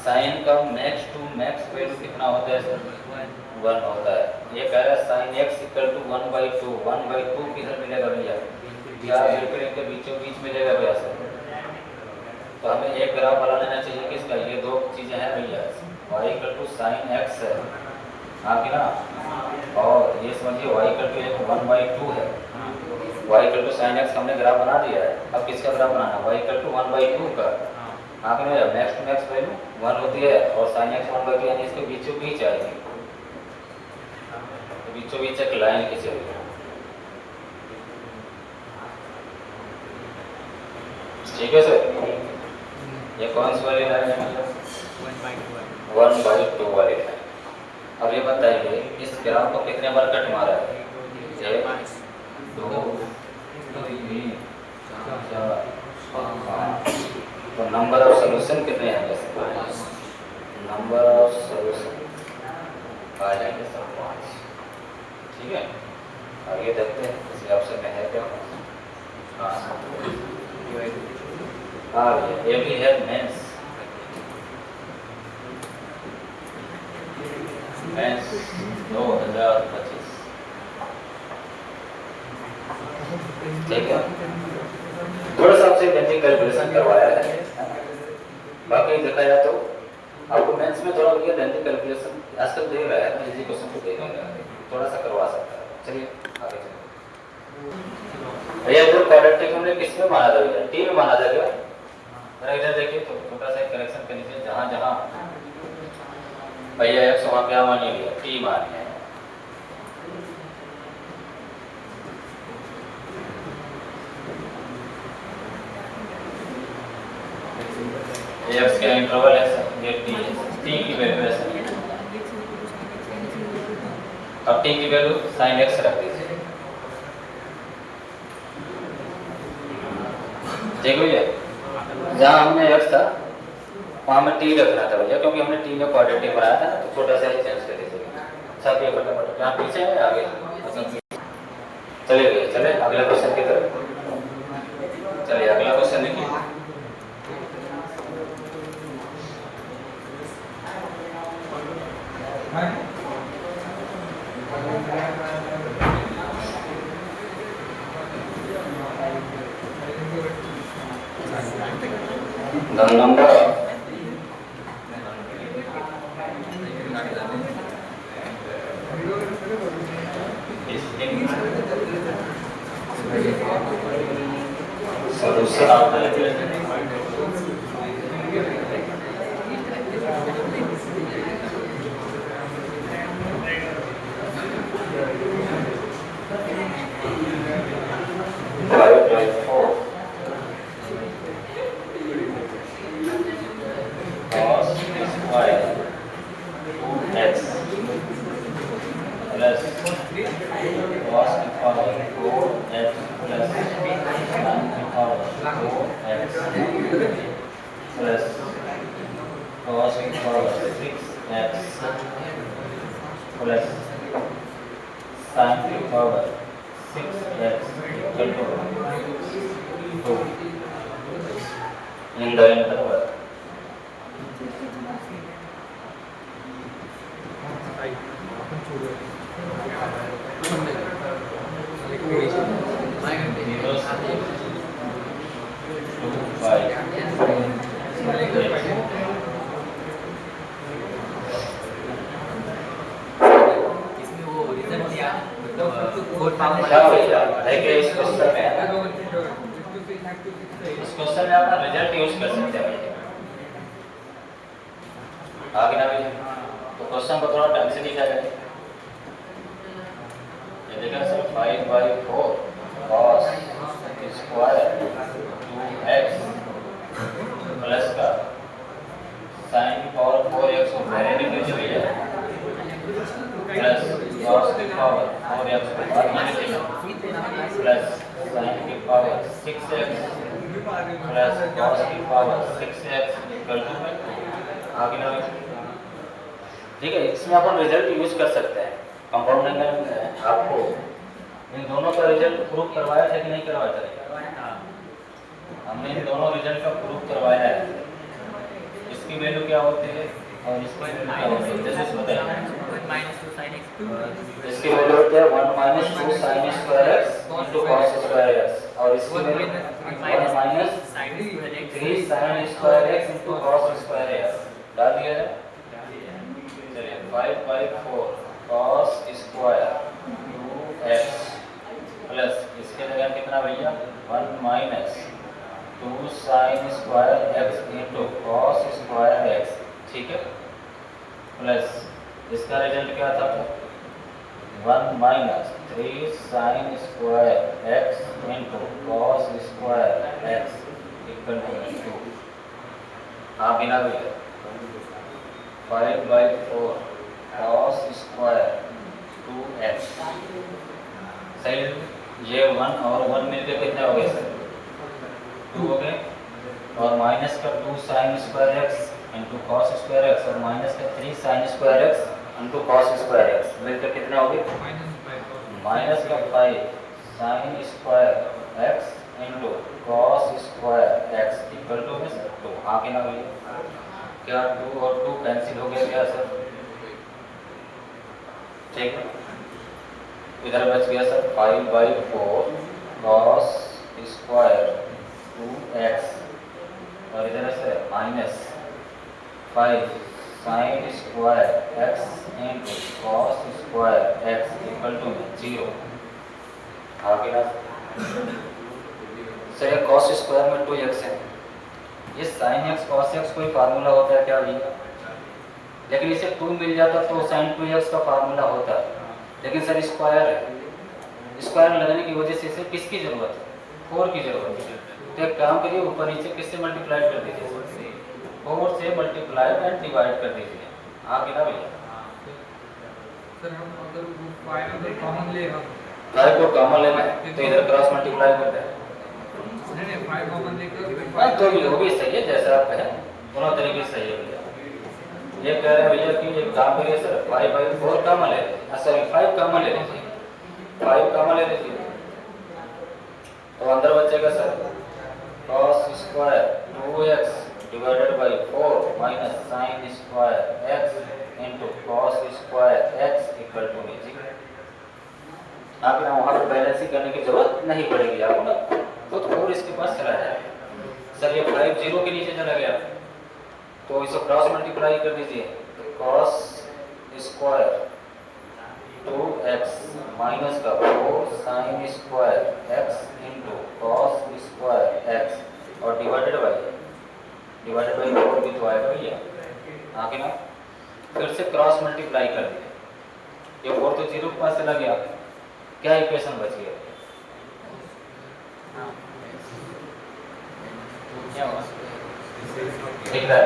साइन का मैक्स टू मैक्स वैल्यू कितना होता है सर 1 होता है। ये कह रहा है साइन एक्स इक्वल टू 1/2, 1/2 किधर मिलेगा भैया, क्या बिल्कुल इनके बीचों बीच मिलेगा भैया सर। तो हमें एक ग्राफ बना लेना चाहिए किसका, ये दो चीज़ें हैं भैया, y equal to sine x है, हाँ कि ना, और ये समझिए y इक्वल टू 1/2 है, y equal to sine x हमने ग्राफ बना दिया है। अब किसका ग्राफ बनाना है, y इक्वल टू 1/2 का, हाँ कि ना, मैक्स टू मैक्स वैल्यू 1 होती है और साइन एक्स 1/2 यानी इसके बीचों बीच आएगी, तो बीचों बीच एक लाइन खींचेगी, ठीक है सर। ये कौन सी वाली लाइन है, 1/2 वाली लाइन। अब ये बताइए इस ग्राफ को कितने बार कट मारा है, 1 2 3 4 5, तो नंबर ऑफ सॉल्यूशन कितने हैं वैसे, नंबर ऑफ सॉल्यूशन आ जाएंगे सर 5, ठीक है। आगे देखते हैं इस ऑप्शन में है क्या। हाँ ये भी है मेंस 2025, ठीक है। थोड़ा सा आपसे गणित कैलकुलेशन करवाया है, बाकी देखा जाए तो आपको मेंस में थोड़ा भैया गणित कैलकुलेशन आजकल दे रहा है, तो इजी क्वेश्चन को देगा, थोड़ा सा करवा सकता है। चलिए आगे चलिए भैया, जो क्वाड्रेटिक हमने किस में माना था भैया, टी में माना था क्या। इधर देखिए तो छोटा सा करेक्शन कर लीजिए, जहाँ जहाँ भैया एक्स वहाँ क्या मान लिया, टी मान लिया, एक्स का इंटरवल है सर, ये टी है, टी की वैल्यू है सर। अब टी की वैल्यू साइन एक्स रख दीजिए, ठीक भैया। जहाँ हमने एक्स था वहाँ में टी रखना था भैया, क्योंकि हमने टी में क्वाड्रेटिक बनाया था ना, तो छोटा सा ही चेंज कर दीजिए। सब ये फटाफट यहाँ पीछे है आगे, चलिए भैया चले अगले क्वेश्चन की तरफ। चलिए अगला क्वेश्चन लिखिए, the number solution of the equation divided by 4 cos square 2x plus cos to power 4x plus sin to power 4x plus cos to power 6x plus sin to power 6x equal to 2 in the interval. इस question में अपना result use कर सकते हैं आगे ना भैया, तो क्वेश्चन को थोड़ा ढंग से लिखा जाए। ये देखा sir 5/4 cos square 2x plus का sin की पावर 4x को पहले लिख लीजिए भैया, प्लस cos की पावर 4x और नेगेटिव प्लस sin की पावर 6x प्लस cos की पावर 6x इक्वल टू आगे ना। ठीक है, इसमें अपन रिजल्ट यूज कर सकते हैं। कंपाउंड एंगल में आपको इन दोनों का रिजल्ट प्रूव करवाया था कि नहीं करवाया था? हमने इन दोनों रिजल्ट का प्रूव करवाया है। इसकी वैल्यू क्या होती है और इसकी वैल्यू क्या होती है, जैसे बताइए। इसकी वैल्यू होती है 1 minus 2 sin square x into cos square x और इसकी value 1 minus 3 sin square x into cos square x डाल दिया जाए। चलिए 5/4 cos स्क्वायर 2x प्लस इसके जगह कितना भैया 1 minus 2 sin square x into cos square x, ठीक है, प्लस इसका रिजल्ट क्या था 1 minus 3 sin square x into cos square x equal to 2। हाँ बिना भैया 5/4 cos स्क्वायर 2x सही। ये 1 और 1 मिलकर कितने हो गए सर 2 हो गए और माइनस का 2 sin square x into cos square x और माइनस का 3 sin square x into cos square x मिलकर कितना हो गया माइनस का 5 sin square x into cos square x equal to 2। हाँ कि ना भैया, क्या 2 और 2 कैंसिल हो गया क्या सर? ठीक है, इधर बच गया सर 5/4 cos स्क्वायर 2x और इधर से minus 5 sin square x into cos square x equal to 0। आगे ना सर ये cos स्क्वायर में 2x है, ये sin x cos x कोई फार्मूला होता है क्या भैया? लेकिन इसे 2 मिल जाता तो sin 2x का फार्मूला होता, लेकिन सर स्क्वायर है, स्क्वायर लगने की वजह से इसे किसकी जरूरत है 4 की जरूरत है। तो एक काम करिए ऊपर नीचे किससे मल्टीप्लाई कर दीजिए 4 से मल्टीप्लाई एंड डिवाइड कर दीजिए। आप ना भैया सर हम अगर 5 कॉमन ले हम 5 को कॉमन लेना है तो इधर क्रॉस मल्टीप्लाई कर दें। नहीं 5 कॉमन लेकर हाँ तो ये भी सही है, जैसा आप कहें दोनों तरीके से सही है भैया। ये कह रहे हैं भैया कि एक काम करिए सर 5/4 कॉमन ले लीजिए, सॉरी 5 कॉमन ले लीजिए, 5 कॉमन ले लीजिए तो अंदर बचेगा sir cos square 2x divided by 4 minus sin square x into cos square x equal to 0। आप यहाँ वहाँ पर बैलेंसिंग करने की जरूरत नहीं पड़ेगी आपको ना, तो 4 इसके पास चला जाएगा। सर ये 5 0 के नीचे चला गया तो इसे क्रॉस मल्टीप्लाई कर दीजिए तो cos स्क्वायर 2x माइनस का 4 sin square x into cos square x और डिवाइडेड बाय 4 भी तो आएगा भैया। आगे ना फिर से क्रॉस मल्टीप्लाई कर दिए, ये 4 तो 0 के पास चला गया, क्या इक्वेशन बच गया क्या होगा ठीक है।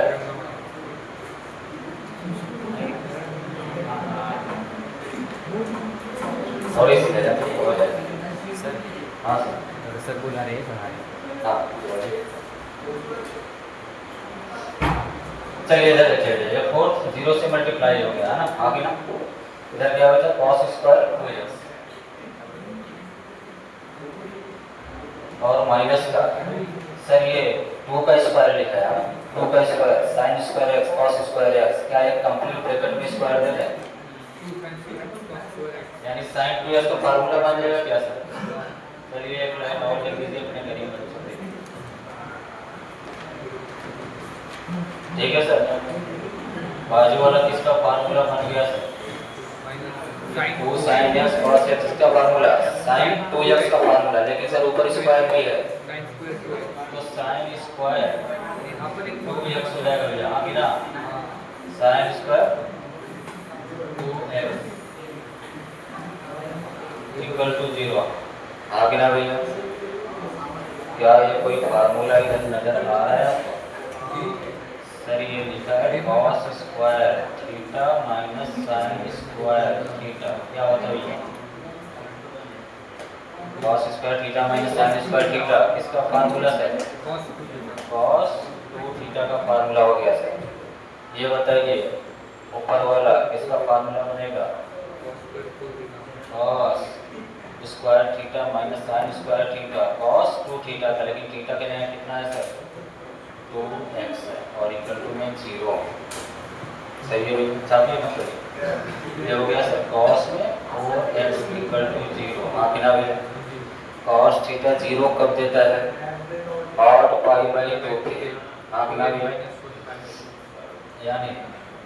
और इसी तरह हो जाएगा सर हाँ सर सर बुला रहे हैं बाहर। हाँ चलिए इधर चलिए 4 0 से मल्टीप्लाई हो गया है ना। आगे ना इधर क्या बचा cos स्क्वायर 2x और माइनस का सर ये 2 का स्क्वायर लिखा है 2 का square sin square x cos square x, क्या एक कंप्लीट ब्रैकेट में स्क्वायर दे दें यानी sin 2x का फार्मूला बन जाएगा क्या सर? चलिए एक लाइन और लिख दीजिए अपने गरीब बच्चों के लिए। ठीक है सर, बाजू वाला किसका फार्मूला बन गया sir? 2 sin x cos x का फार्मूला sin 2x का फार्मूला, लेकिन सर ऊपर स्क्वायर भी है तो sin स्क्वायर 2x हो जाएगा भैया। आगे ना sin square 2x equal to 0। आगे ना भैया क्या ये कोई फार्मूला इधर नजर आ रहा है आपको? सर ये लिखा है cos square theta minus sine square theta क्या होता है ये? Cos square theta minus sine square theta किसका फार्मूला है? कॉस 2 थीटा का फार्मूला हो गया सर। ये बताइए ऊपर वाला किसका फार्मूला बनेगा? Cos square theta minus sine square theta cos 2 theta का, लेकिन थीटा के लिए कितना है सर? 2x है और इक्वल टू में 0। सही है सामने मतलब ये हो गया सर कॉस में 4x इक्वल टू 0। हाँ कि ना भैया? कॉस थीटा 0 कब देता है? ऑड पाई बाई 2 के। हाँ कि ना भैया? यानी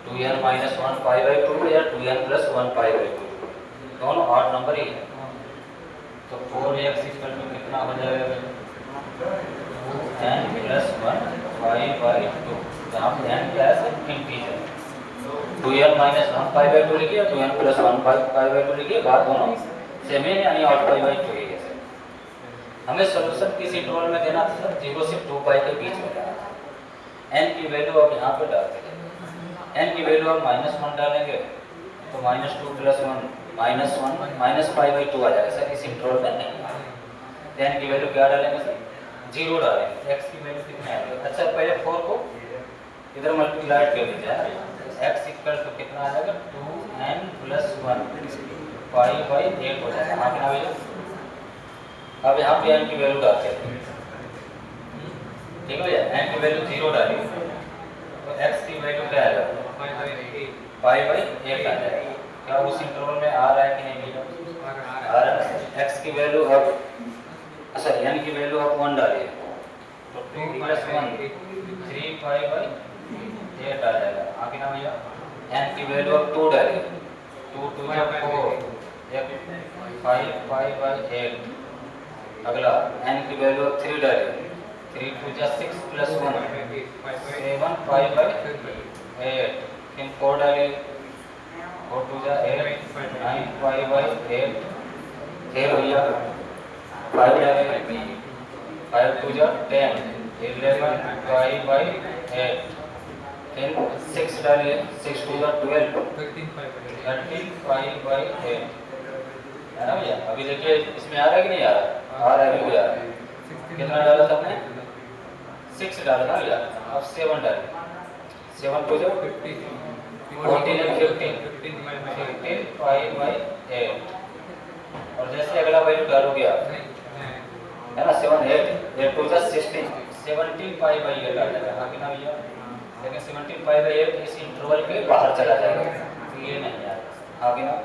2n माइनस 1 पाई बाई 2 या 2n प्लस 1 पाई बाई 2 दोनों ऑड नंबर ही है। तो 4x इक्वल टू कितना हो जाएगा? 2n प्लस 1 पाई बाई 2 जहाँ पे n क्या है sir? Integer. 2n minus 1 pi by 2 लिखिए, 2n प्लस 1 पाई बाई 2 लिखिए, बात दोनों सेम है यानी ऑड पाई बाई 2 ही है सर। हमें सॉल्यूशन किस इंटरवल में देना था सर? 0 से 2 पाई के बीच में देना था। n की वैल्यू अब यहाँ पे डालते हैं। n की वैल्यू अब -1 डालेंगे तो -2 प्लस 1 -1 माइनस पाई बाई 2 आ जाएगा सर। इस इंटरवल में नहीं आएगा। n की वैल्यू क्या डालेंगे सर? 0 डालेंगे। x की वैल्यू कितना आएगा? अच्छा पहले 4 को इधर मल्टीप्लाई कर लीजिए। x इक्वल टू कितना आ जाएगा? 2n प्लस 1 पाई बाई 8 हो जाएगा। हाँ कितना भैया? अब यहाँ पे n की वैल्यू डालते हैं। ठीक है भैया? n की वैल्यू 0 डालिए तो x की वैल्यू क्या आएगा? पाई बाई 8 आ जाएगा। क्या उस इंटरवल में आ रहा है कि नहीं भैया? आ रहा है। x की वैल्यू अब अच्छा n की वैल्यू अब 1 डालिए तो 2 प्लस 1 3 पाई बाई 8 आ जाएगा। आगे ना भैया? n की वैल्यू अब 2 डालिए 2 2 जा 4 5 पाई बाई 8। अगला n की वैल्यू अब 3 डालिए 3 2 जा 6 प्लस 1 7 पाई बाई 8। फिर 4 डालिए 4 2 जा 8 9 पाई बाई 8। फिर भैया 5 डालिए 5 2 जा 10 11 पाई बाई 8। फिर 6 डालिए 6 2 जा 12 13 पाई बाई 8 है ना भैया? अभी देखिए इसमें आ रहा है कि नहीं आ रहा? आ रहा है भैया। कितना डाला था आपने? 6 डाला था भैया। अब 7 डालिए 7 2 जा 14 and 15 पाई बाई 8। और जैसे अगला वैल्यू डालोगे आप है ना 7 8 8 2 जा 16 17 पाई बाई 8 आ जाएगा। हाँ कि ना भैया? लेकिन 17 पाई बाई 8 इस इंटरवल के बाहर चला जाएगा तो ये नहीं आएगा। हाँ कि ना?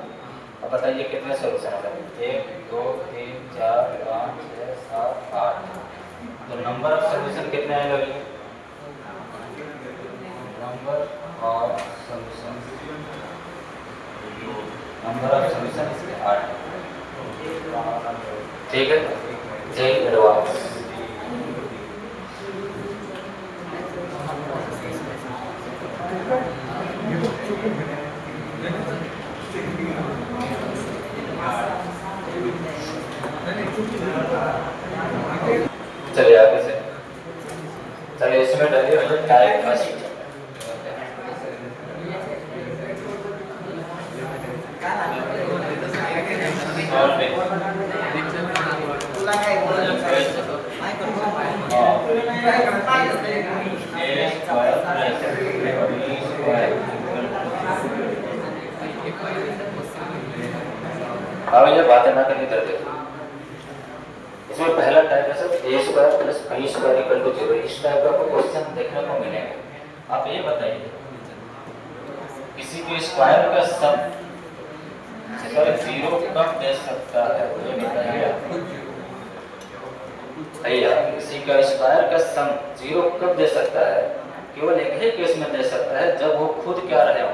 अब बताइए कितने सॉल्यूशन है? 1 2 3 4 5 6 7 8। तो नंबर ऑफ सॉल्यूशन कितने आएगा भैया? नंबर ऑफ सॉल्यूशन इसके 8। ठीक है? जय एडवांस। चलिए आगे से चलिए इसमें डालिए टाइप फर्स्ट। अब ये बातें ना करनी करते। इसमें पहला टाइप है sir a square plus b square equal to 0। इस टाइप का क्वेश्चन देखने को मिलेगा। आप ये बताइए किसी के स्क्वायर का सम सर 0 कब दे सकता है? ये बताइए भैया। किसी का स्क्वायर का सम 0 कब दे सकता है? केवल एक ही केस में दे सकता है जब वो खुद क्या रहे हो?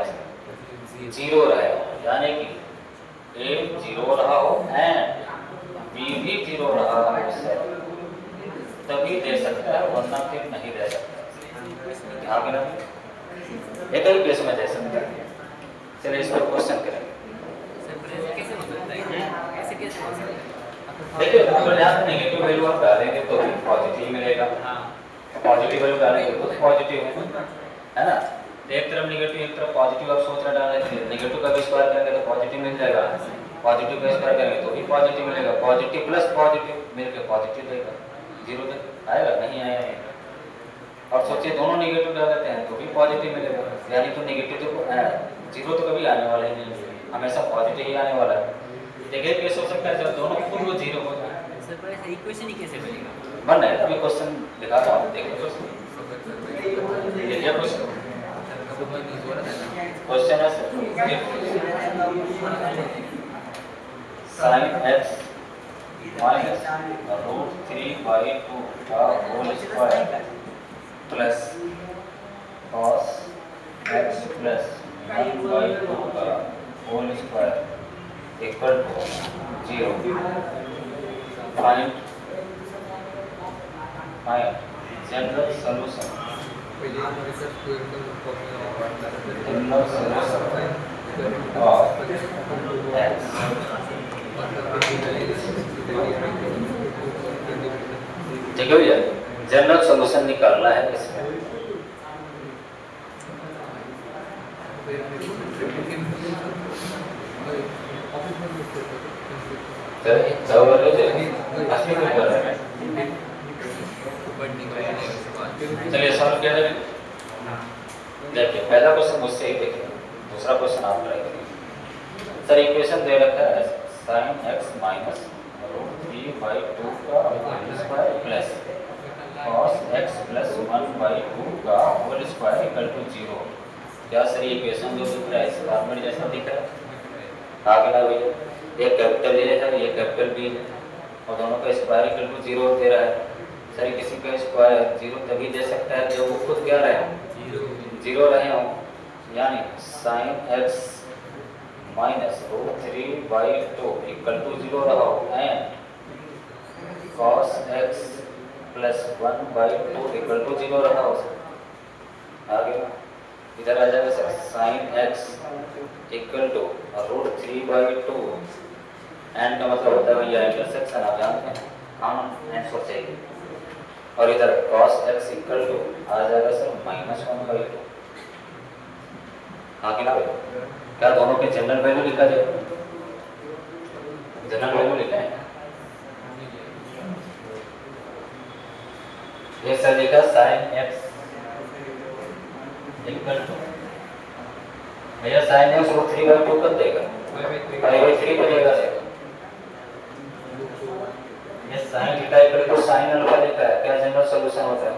0 रहे हो। यानी कि a 0 रहा हो एंड b भी 0 रहा हो सर तभी दे सकता है, वरना फिर नहीं दे सकता। हाँ ना? एक ही केस में दे सकता है। चलिए इस पर क्वेश्चन करेंगे। देखिए प्रयास नेगेटिव वैल्यू आप डालेंगे तो पॉजिटिव मिलेगा। पॉजिटिव वैल्यू डालेंगे तो पॉजिटिव है ना? एक तरफ नेगेटिव एक तरफ पॉजिटिव, आप सोच रहे डालने के लिए नेगेटिव का भी स्क्वायर करेंगे तो पॉजिटिव मिल जाएगा, पॉजिटिव का स्क्वायर करेंगे तो भी पॉजिटिव मिलेगा, पॉजिटिव प्लस पॉजिटिव मिलकर पॉजिटिव देगा, जीरो आएगा नहीं आएगा। और सोचिए दोनों नेगेटिव डाल देते हैं तो भी पॉजिटिव मिलेगा, यानी तो नेगेटिव तो जीरो तो कभी आने वाला ही नहीं है, हमेशा पॉजिटिव ही आने वाला है। देखिए कैसे हो सकता है जब दोनों खुद वो जीरो हो जाए। सर पर ऐसा इक्वेशन ही कैसे बनेगा? बन रहा है, अभी क्वेश्चन दिखाता हूँ, देखिए क्वेश्चन क्वेश्चन है साइन एक्स माइनस रूट 3/2 का whole square plus cos x plus 1/2 का whole square equal to 0। Find general solution. General solution of x. ठीक है भैया, जनरल सॉल्यूशन निकालना है इसमें। चलिए सॉल्व किया जाए। देखिए पहला क्वेश्चन मुझसे ही देखिए, दूसरा क्वेश्चन आप ट्राई करिए। सर इक्वेशन दे रखा है साइन एक्स माइनस रूट 3/2 का whole square plus cos x plus 1/2 का होल स्क्वायर इक्वल टू 0। क्या सर ये इक्वेशन जो दिख रहा है इस फॉर्मेट जैसा दिख रहा है? आगे ना भैया, ये कैपिटल ए है ये कैपिटल बी है और दोनों का स्क्वायर इक्वल टू 0 दे रहा है। सर किसी का स्क्वायर 0 तभी दे सकता है जब वो खुद क्या रहे, 0 रहे हो, यानी sine x minus root 3/2 equal to 0 रहा हो and cos x plus 1/2 equal to 0 रहा हो। आगे इधर आ जाएगा sir sine x equal to root 3/2 and का मतलब होता है भैया इंटरसेक्शन, आप जानते हैं कॉमन एंड सोच चाहिए। और इधर cos x इक्वल टू आ जाएगा सर -1/2। हाँ कि ना भाई, क्या दोनों के जनरल वैल्यू लिखा जाए? जनरल वैल्यू लिखा है ये सर लिखा sin x इक्वल टू भैया sin x रूट 3/2 कब देगा? 5/3 को देगा। ये sin theta equal to sin alpha लिखा है, क्या जनरल सॉल्यूशन होता है?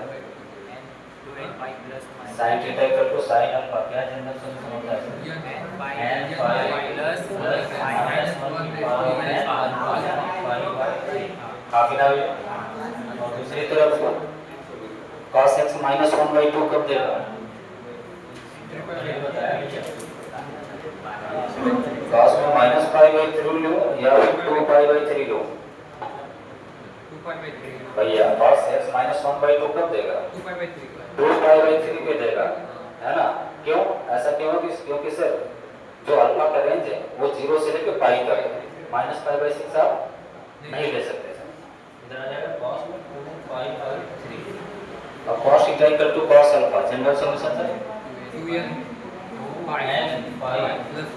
sin theta equal to sin alpha, क्या जनरल सॉल्यूशन होता है? n पाई प्लस काफी ना भैया। और दूसरी तरफ cos x माइनस 1/2 कब देगा? cos में -π/3 लो या 2π/3 लो भैया, cos x माइनस 1/2 कब देगा? 2π/3 पे देगा, है ना? क्यों ऐसा क्यों? क्योंकि सर जो अल्फा का रेंज है वो 0 से लेकर पाई तक है, -π/6 आप नहीं ले सकते सर। इधर आ जाएगा cos में 2π/3 और cos theta equal to cos alpha, general solution है 2n pi plus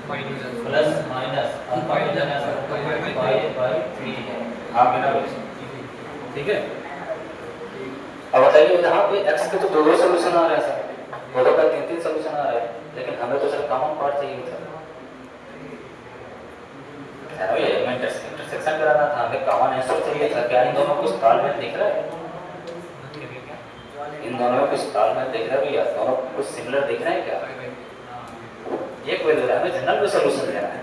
minus alpha की जगह सर π/3 है। आप बिना ठीक है। अब बताइए यहाँ पे x के तो दो सॉल्यूशन आ रहे हैं सर, दोनों का 3 सॉल्यूशन आ रहे हैं, लेकिन हमें तो सर कॉमन पार्ट चाहिए था, है ना भैया? इंटरसेक्शन कराना था, हमें कॉमन आंसर चाहिए था। क्या इन दोनों को तालमेल दिख रहा है? इन दोनों में कुछ तालमेल दिख रहा है भैया? दोनों कुछ सिमिलर दिख रहे हैं क्या? एक वैल्यू है, हमें जनरल में सॉल्यूशन लेना है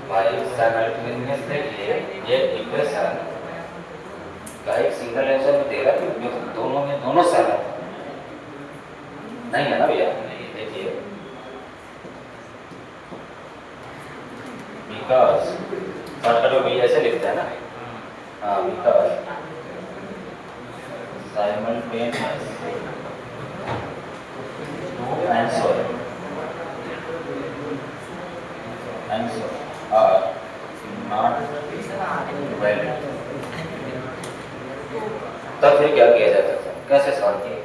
भाई। साइमल्टेनियस देखिए ये इक्वेशन का एक सिंगल आंसर में दे रहा है कि दोनों में दोनों सहमत नहीं है ना भैया? देखिए बिकॉज शॉर्टकट में ऐसे लिखते हैं ना, हाँ because simultaneous answer are not valid। तब फिर क्या किया जाता था, कैसे सॉल्व किया?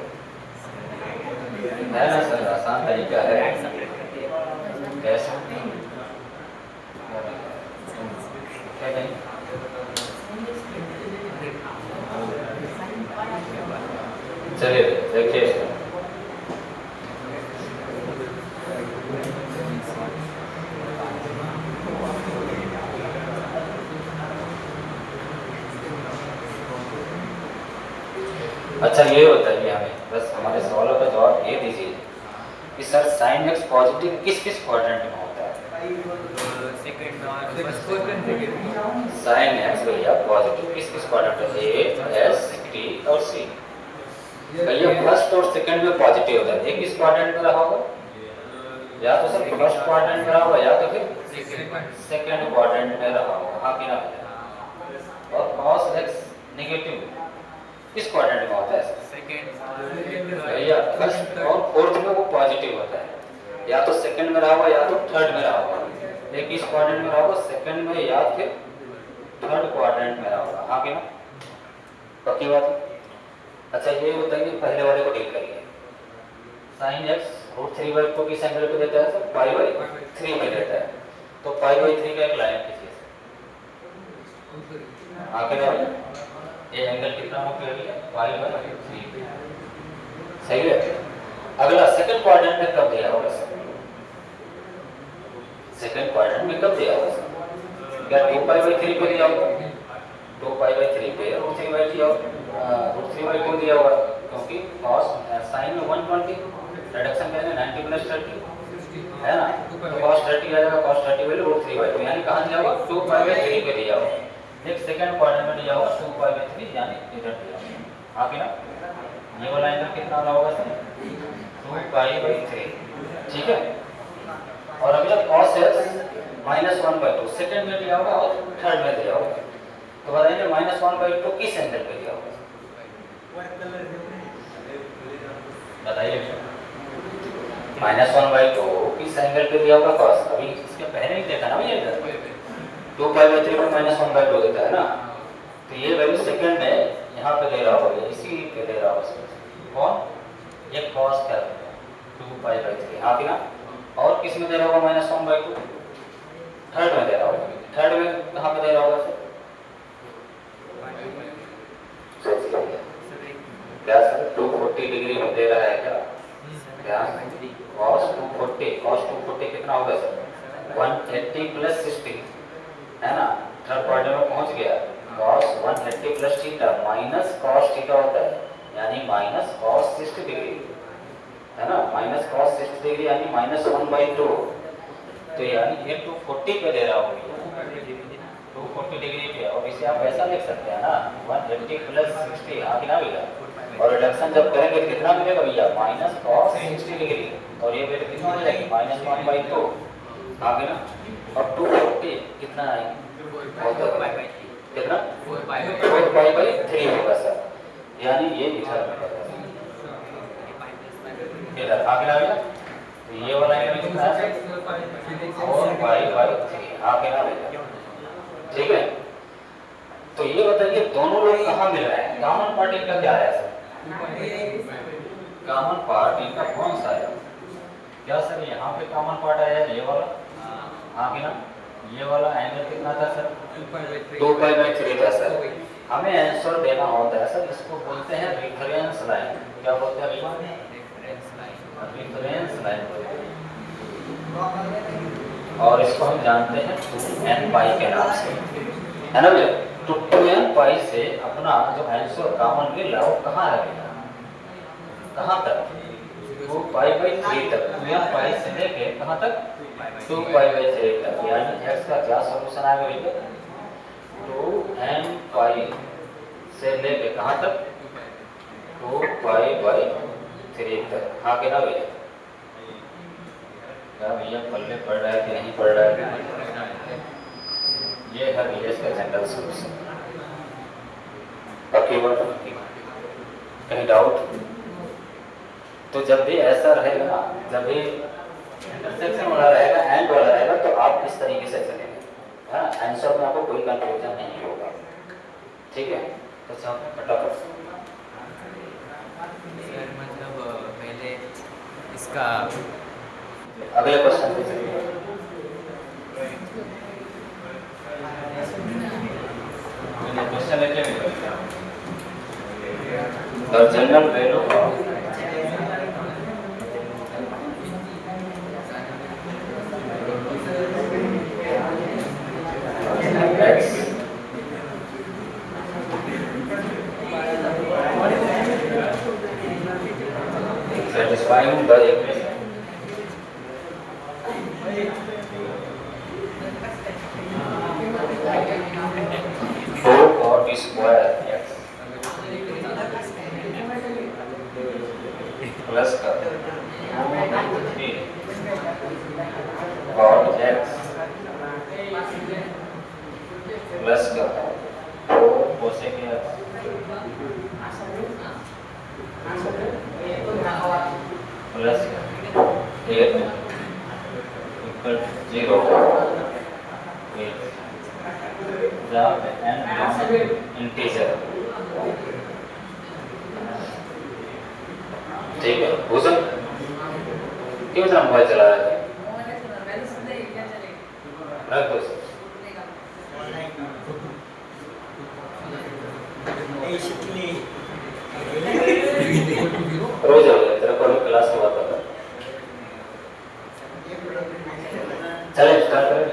है ना सर, आसान तरीका है। कैसे क्या कहें? चलिए देखिए, अच्छा ये बताइए हमें, बस हमारे सवालों का जवाब ये दीजिए कि सर साइन एक्स पॉजिटिव किस किस क्वाड्रेंट में होता है? सेकंड और first first and second. Sine x भैया पॉजिटिव किस किस क्वाड्रेंट में? ए, एस, टी और सी। भैया फर्स्ट और सेकंड में पॉजिटिव होता है, एक किस क्वाड्रेंट में रहा होगा? या तो सर फर्स्ट क्वाड्रेंट में रहा होगा या तो फिर सेकंड क्वाड्रेंट में रहा होगा। हाँ कि ना? और cos x नेगेटिव किस क्वाड्रेंट में होता है? सेकंड भैया फर्स्ट और फोर्थ में वो पॉजिटिव होता है, या तो सेकंड में रहा होगा या तो थर्ड में रहा होगा। एक किस क्वाड्रेंट में रहा होगा? सेकंड में या फिर थर्ड क्वाड्रेंट में रहा होगा। हाँ कि ना? पक्की बात है। अच्छा ये बताइए, पहले वाले को डील करिए। साइन एक्स √3/2 किस एंगल पे देता है सर? π/3 पे देता है, तो π/3 का एक लाइन खींचिए। आखिर ये एंगल कितना हो गया? π/3। सही है। अगला सेकंड क्वाड्रेंट में कब दिया होगा सर? सेकंड क्वाड्रेंट में कब दिया होगा सर? क्या 2π/3 पे दिया होगा? 2π/3 पे √3/2 दिया होगा, क्योंकि cos साइन में 120 रिडक्शन करेंगे 90 + 30 है ना, तो cos 30 आ जाएगा। cos 30 वैल्यू √3/2 यानी कहां दिया होगा? 2π/3 पे दिया होगा। नेक्स्ट सेकंड क्वाड्रेंट में दिया होगा 2π/3 यानी इधर दिया होगा। आगे ना ये वाला एंगल कितना वाला होगा सर? 2π/3। ठीक है। और अगला cos x -1/2 सेकंड में दिया होगा और थर्ड में दिया होगा, तो बताइए -1/2 किस एंगल पे दिया होगा? बताइए -1/2 किस एंगल पे दिया होगा? cos। अभी इसके पहले ही देखा ना भैया, इधर 2π/3 में -1/2 देता है ना, तो ये वैल्यू सेकंड में यहाँ पे दे रहा होगा, इसी पे दे रहा होगा। कौन? ये cos क्या है? 2π/3। हाँ कि ना? और किस में दे रहा होगा -1/2? थर्ड में दे रहा होगा। थर्ड में कहाँ पे दे रहा होगा सर? क्या सर 240 डिग्री में दे रहा है क्या? क्या cos 240 कितना होगा सर? 180 + 60 है ना। थर्ड क्वाड्रेंट में पहुंच गया। cos 180 + theta minus cos theta होता है, यानी -cos 60 डिग्री है ना। -cos 60 डिग्री यानी -1/2, तो यानी ये 240 पे दे रहा होगा, 240 डिग्री पे। और इसे आप ऐसा लिख सकते हैं ना 180 + 60। हाँ कि ना भैया? और रिडक्शन जब करेंगे कितना मिलेगा भैया? -cos 60 डिग्री, और ये वैल्यू कितना हो जाएगी? -1/2। हाँ कि ना? और 240 कितना आएगी? कितना? 4π/3 होगा सर, यानी ये इधर इधर। हाँ कि ना भैया? तो ये वाला एंगल कितना है? 4π/3। हाँ कि ना भैया? ठीक है। तो ये बताइए दोनों लोग कहाँ मिल रहे हैं? कॉमन पार्ट इनका क्या है सर? कॉमन पार्ट इनका कौन सा है? क्या सर यहाँ पे कॉमन पार्ट आया है? ये वाला। हाँ कि ना? ये वाला एंगल कितना था सर? 2π/3 था सर। हमें आंसर देना होता है सर, इसको बोलते हैं रेफरेंस लाइन। क्या बोलते हैं भैया? Reference line. और इसको हम जानते हैं 2n π के नाम से, है ना भैया? तो 2n π से अपना जो आंसर कॉमन मिल रहा है वो कहाँ रहेगा? कहाँ तक? 2π/3 तक। 2n π से लेके कहाँ तक? 2π/3 तक। यानी x का क्या सॉल्यूशन आएगा भैया? 2n π से लेके कहाँ तक? 2π/3 तक। हाँ कि ना भैया? क्या भैया पल्ले पढ़ रहा है कि नहीं पढ़ रहा है? ये है भैया इसका जनरल सॉल्यूशन। बाकी बात कहीं डाउट? तो जब भी ऐसा रहेगा ना, जब भी इंटरसेक्शन वाला रहेगा, एंड वाला रहेगा, तो आप इस तरीके से चलेंगे, हाँ। आंसर में आपको कोई कंफ्यूजन नहीं होगा। ठीक है, तो सब फटाफट। सर मतलब पहले इसका अगले क्वेश्चन पे चलिए। क्वेश्चन लिखे the general value of x satisfying the equation 4 cot square x plus का 3 cot x प्लस का 4 cosec x प्लस का 8 इक्वल 0 जहाँ पे n बिलोंग इंटीजर। ठीक है, भूषण क्यों इतना मोबाइल चला रहा है? रख दो रोज हो जाए तेरा कॉलेज क्लास के बाद आता। चलिए स्टार्ट करें।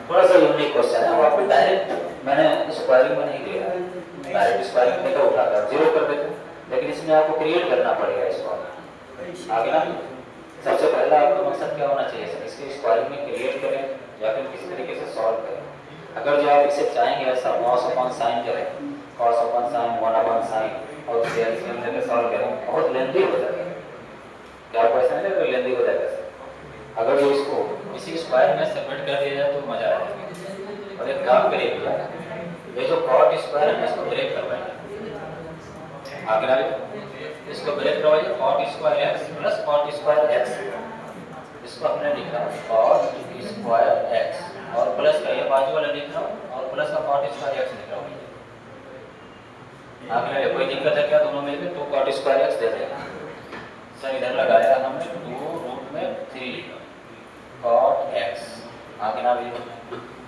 थोड़ा सा यूनिक क्वेश्चन है, आपको डायरेक्ट मैंने स्क्वायरिंग में नहीं दिया, डायरेक्ट स्क्वायरिंग में तो उठाकर जीरो कर देते, लेकिन इसमें आपको क्रिएट करना पड़ेगा इसको आगे ना। सबसे पहला आपका मकसद क्या होना चाहिए सर, इसकी स्क्वायरिंग में क्रिएट करें या फिर किसी तरीके से सॉल्व करें। अगर जो आप इसे चाहेंगे ऐसा cos अपॉन साइन करें, cos upon sine 1 upon sine और उसे एलसीएम लेकर सॉल्व करें, बहुत लेंथी हो जाएगा। क्या आपको ऐसा नहीं लगता लेंथी हो जाएगा सर? अगर जो इसको इसी स्क्वायर में सेपरेट कर दिया जाए तो मजा आएगा। और एक काम करिए भैया, ये जो cot स्क्वायर है इसको ब्रेक करवाइए। आगे ना इसको ब्रेक करवाइए, cot square x plus cot square x, इसको हमने लिखा cot स्क्वायर x और प्लस का ये बाजू वाला लिख रहा हूँ और प्लस का cot स्क्वायर x लिख रहा हूँ। आगे कोई दिक्कत है क्या? दोनों में तो cot स्क्वायर x दे देगा सर। इधर लगाया हमने 2 रूट में 3 cot x। आगे ना भी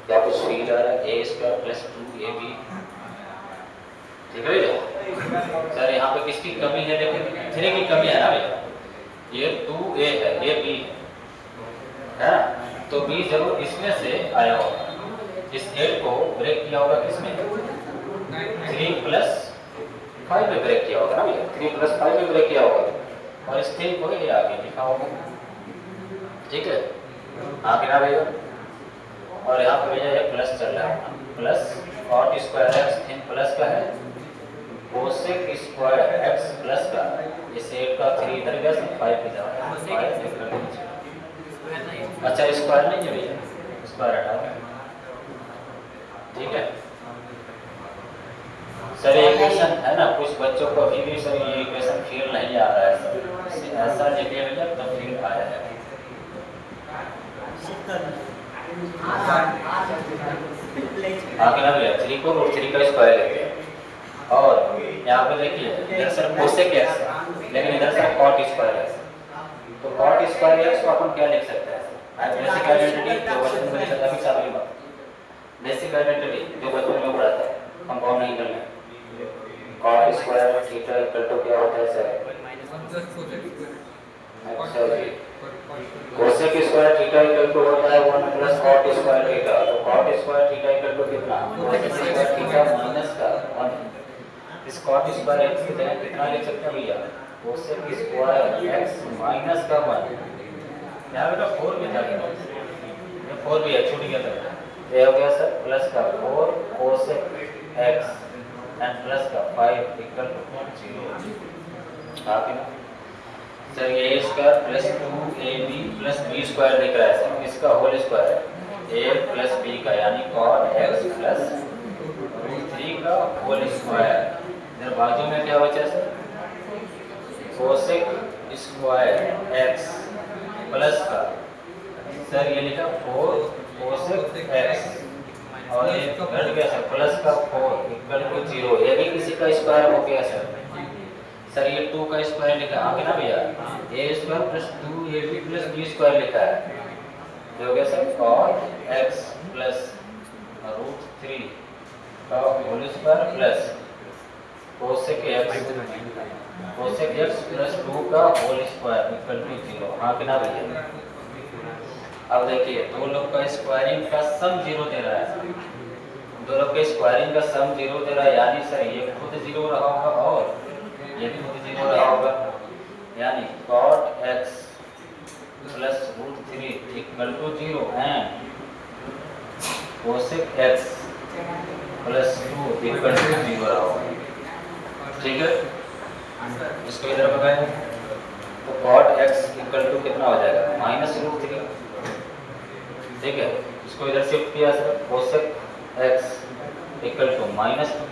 क्या कुछ फील आ रहा है, a स्क्वायर प्लस 2ab। ठीक है भैया सर, यहाँ पे किसकी कमी है? लेकिन 3 की कमी है ना भैया, ये 2a है, ये b है ना, तो b जरूर इसमें से आया होगा। इस 8 को ब्रेक किया होगा किसमें? 3 प्लस 5 में ब्रेक किया होगा ना भैया, 3 प्लस 5 में ब्रेक किया होगा और इस 3 को ये आगे लिखा होगा। ठीक है, आगे ना भैया, और यहाँ पे भैया ये प्लस चल रहा है, plus cot square x 3 plus का है, cosec स्क्वायर x प्लस का, इस 8 का 3 इधर गया, 5 पे जाओ, 5 अच्छा स्क्वायर नहीं है भैया, स्क्वायर हटा। ठीक है सर, ये इक्वेशन है ना, कुछ बच्चों को अभी भी सर ये इक्वेशन फील नहीं आ रहा है सर, ऐसा लिखिए भैया तब फील आया है। आगे ना भैया 3 को रूट 3 का स्क्वायर लेते हैं और यहाँ पे देखिए इधर सर cosec x है लेकिन इधर सर cot स्क्वायर x, तो cot स्क्वायर x को अपन क्या लिख सकते हैं? बेसिक आइडेंटिटी जो बचपन में लिखा था भी सारी बात, बेसिक आइडेंटिटी जो बचपन में पढ़ा था कंपाउंड एंगल में, cot square theta equal to क्या होता है सर? अच्छा जी, cosec square theta equal to होता है 1 प्लस cot स्क्वायर थीटा, तो cot square theta equal to कितना? cosec स्क्वायर थीटा माइनस का 1। इस cot स्क्वायर x की जगह कितना लिख सकते हैं भैया? cosec स्क्वायर x माइनस का 1। यहाँ बेटा 4 भी था, ये 4 भी है, छूट गया था, ये हो गया सर प्लस का 4 cosec x एंड प्लस का 5 इक्वल टू 0। आगे ना सर ये a square plus 2ab plus b square दिख रहा है सर, इसका होल स्क्वायर है a प्लस b का, यानी cot x प्लस रूट 3 का होल स्क्वायर। इधर बाजू में क्या बचा sir? cosec square x plus का सर ये लिखा 4 cosec x और ये घट गया सर प्लस का 4 इक्वल टू 0, ये भी किसी का स्क्वायर हो गया सर। सर ये 2 का स्क्वायर लिखा है आगे ना भैया, a square plus 2ab plus b square लिखा है, जो हो गया sir cot x plus root 3 का whole square plus cosec x plus 2 का होल स्क्वायर इक्वल टू 0। हाँ कि ना भैया। अब देखिए दो लोग का स्क्वायरिंग का सम 0 दे रहा है, दो लोग के स्क्वायरिंग का सम 0 दे रहा है, यानी सर ये खुद 0 रहा होगा और ये भी खुद 0 रहा होगा, यानी cot x plus root 3 equal to 0 and cosec x plus 2 equal to 0 रहा होगा। ठीक है, इसको इधर लगाएं तो cot x इक्वल टू कितना हो जाएगा माइनस रूट 3। ठीक है, इसको इधर शिफ्ट किया sir cosec x equal to minus 2।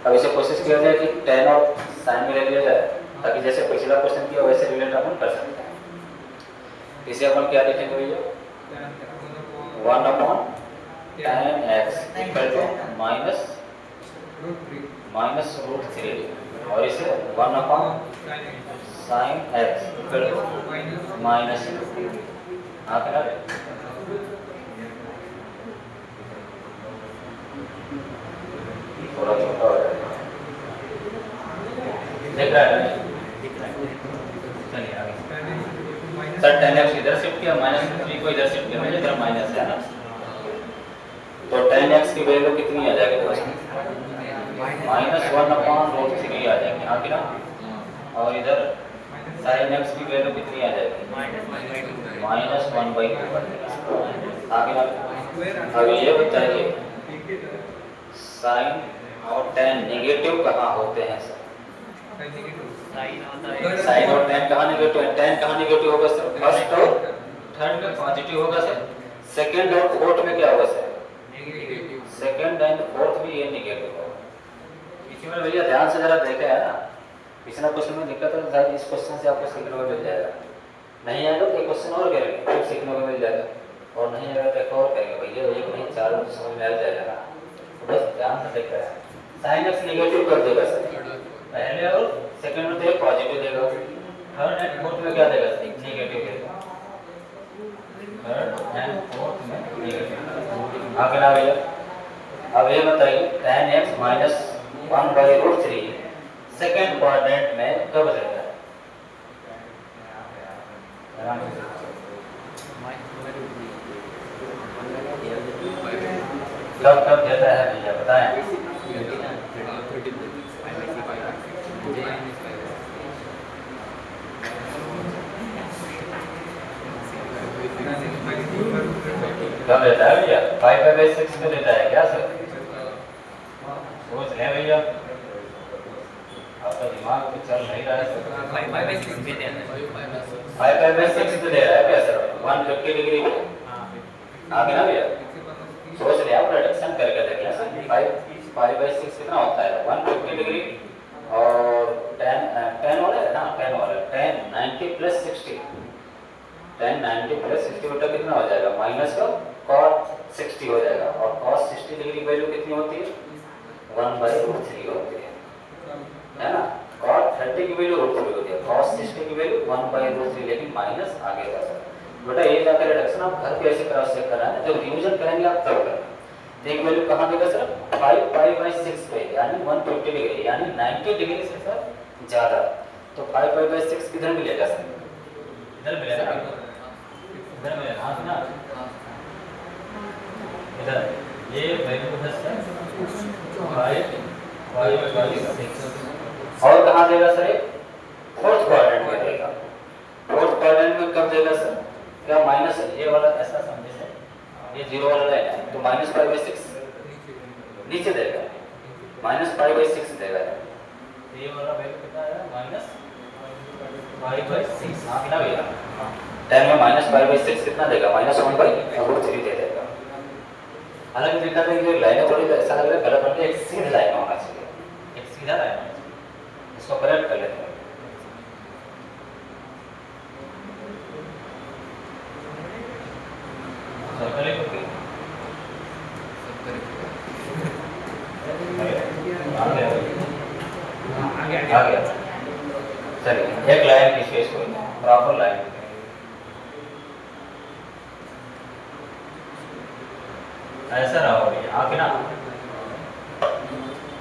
अब इसे कोशिश किया जाए कि tan और sin में ले लिया जाए, ताकि जैसे पिछला क्वेश्चन किया वैसे रिलेट अपन कर सकते हैं। इसे अपन क्या लिखेंगे भैया 1/tan x equal to minus root 3 और इसे 1/sin x equal to minus 2। हाँ क्या थोड़ा छोटा हो जाएगा, देख रहा है चलिए आगे सर tan x इधर शिफ्ट किया माइनस 3 को इधर शिफ्ट किया, मुझे इधर माइनस है ना, तो tan x की वैल्यू कितनी आ जाएगी माइनस 1/√3 आ जाएगी। हाँ कि ना, और इधर sin x की वैल्यू कितनी आ जाएगी माइनस 1/2। आगे ना अब ये बताइए साइन और tan नेगेटिव कहाँ होते हैं सर? साइन और tan कहाँ नेगेटिव है? tan कहाँ नेगेटिव होगा सर? फर्स्ट और थर्ड में पॉजिटिव होगा सर, सेकंड और फोर्थ में क्या होगा सर? सेकंड एंड फोर्थ में ये नेगेटिव होगा। इसमें भैया ध्यान से जरा देखा है ना, पिछला क्वेश्चन में दिक्कत है, शायद इस क्वेश्चन से आपको सीखने को मिल जाएगा। नहीं आएगा तो एक क्वेश्चन और करेंगे फिर सीखने को मिल जाएगा, और नहीं आएगा तो एक और करेंगे भैया, एक नहीं चार समझ में आ जाएगा ना। तो बस ध्यान से देखा है, साइन एक्स नेगेटिव कर देगा सर पहले और सेकंड में तो पॉजिटिव देगा, थर्ड एंड फोर्थ में क्या देगा सर? नेगेटिव देगा, थर्ड एंड फोर्थ में नेगेटिव। आगे ना भैया अब ये बताइए tan x minus 1/√3 second quadrant में कब रहता है? कब देता है भैया बताएं? कब देता है भैया? 5/6 में देता है क्या सर? सोच लें भैया, आपका दिमाग तो चल नहीं रहा है सर। 5/6 में दे रहा है, 5/6 में दे रहा है क्या सर? 150 डिग्री में। आगे ना भैया सोच रहे आप रिडक्शन करके देख लें। 5/6 कितना होता है? 150 डिग्री और tan वाला है ना, tan वाला tan 90 प्लस 60, tan 90 प्लस 60 बटा कितना हो जाएगा माइनस का cot 60 हो जाएगा, और cos 60 डिग्री वैल्यू कितनी होती है 1/√3 होती है ना। cot 30 की वैल्यू √3 होती है, cos 60 की वैल्यू 1/√3, लेकिन माइनस आगे का सर। बेटा ये जाकर रिडक्शन आप घर पे ऐसे क्रॉस चेक करना है, जब रिवीजन करेंगे आप तब करना। तो एक वैल्यू कहाँ देगा सर? 5/6 पे, यानी 150 डिग्री, यानी 90 डिग्री से सर ज्यादा, तो 5/6 किधर मिलेगा सर? इधर मिलेगा, इधर मिलेगा। हाँ ना, इधर ये वैल्यू है सर 5/6। और कहाँ देगा सर? फोर्थ क्वाड्रेंट में देगा। फोर्थ क्वाड्रेंट में कब देगा सर? क्या माइनस ये वाला ऐसा समझे से, ये 0 वाला लाइन है तो -5/6 नीचे देगा, -5/6 देगा, ये वाला वैल्यू कितना है -5/6। हाँ ना भैया, tan में -5/6 कितना देगा? -1/√3 दे देगा। हालांकि देखा था कि लाइन थोड़ी ऐसा लग रहा है गलत बन गई, एक सीधा लाइन होना चाहिए, एक सीधा लाइन होना चाहिए, इसको करेक्ट कर लेते हैं। ऐसा रहा भैया हाँ कि ना।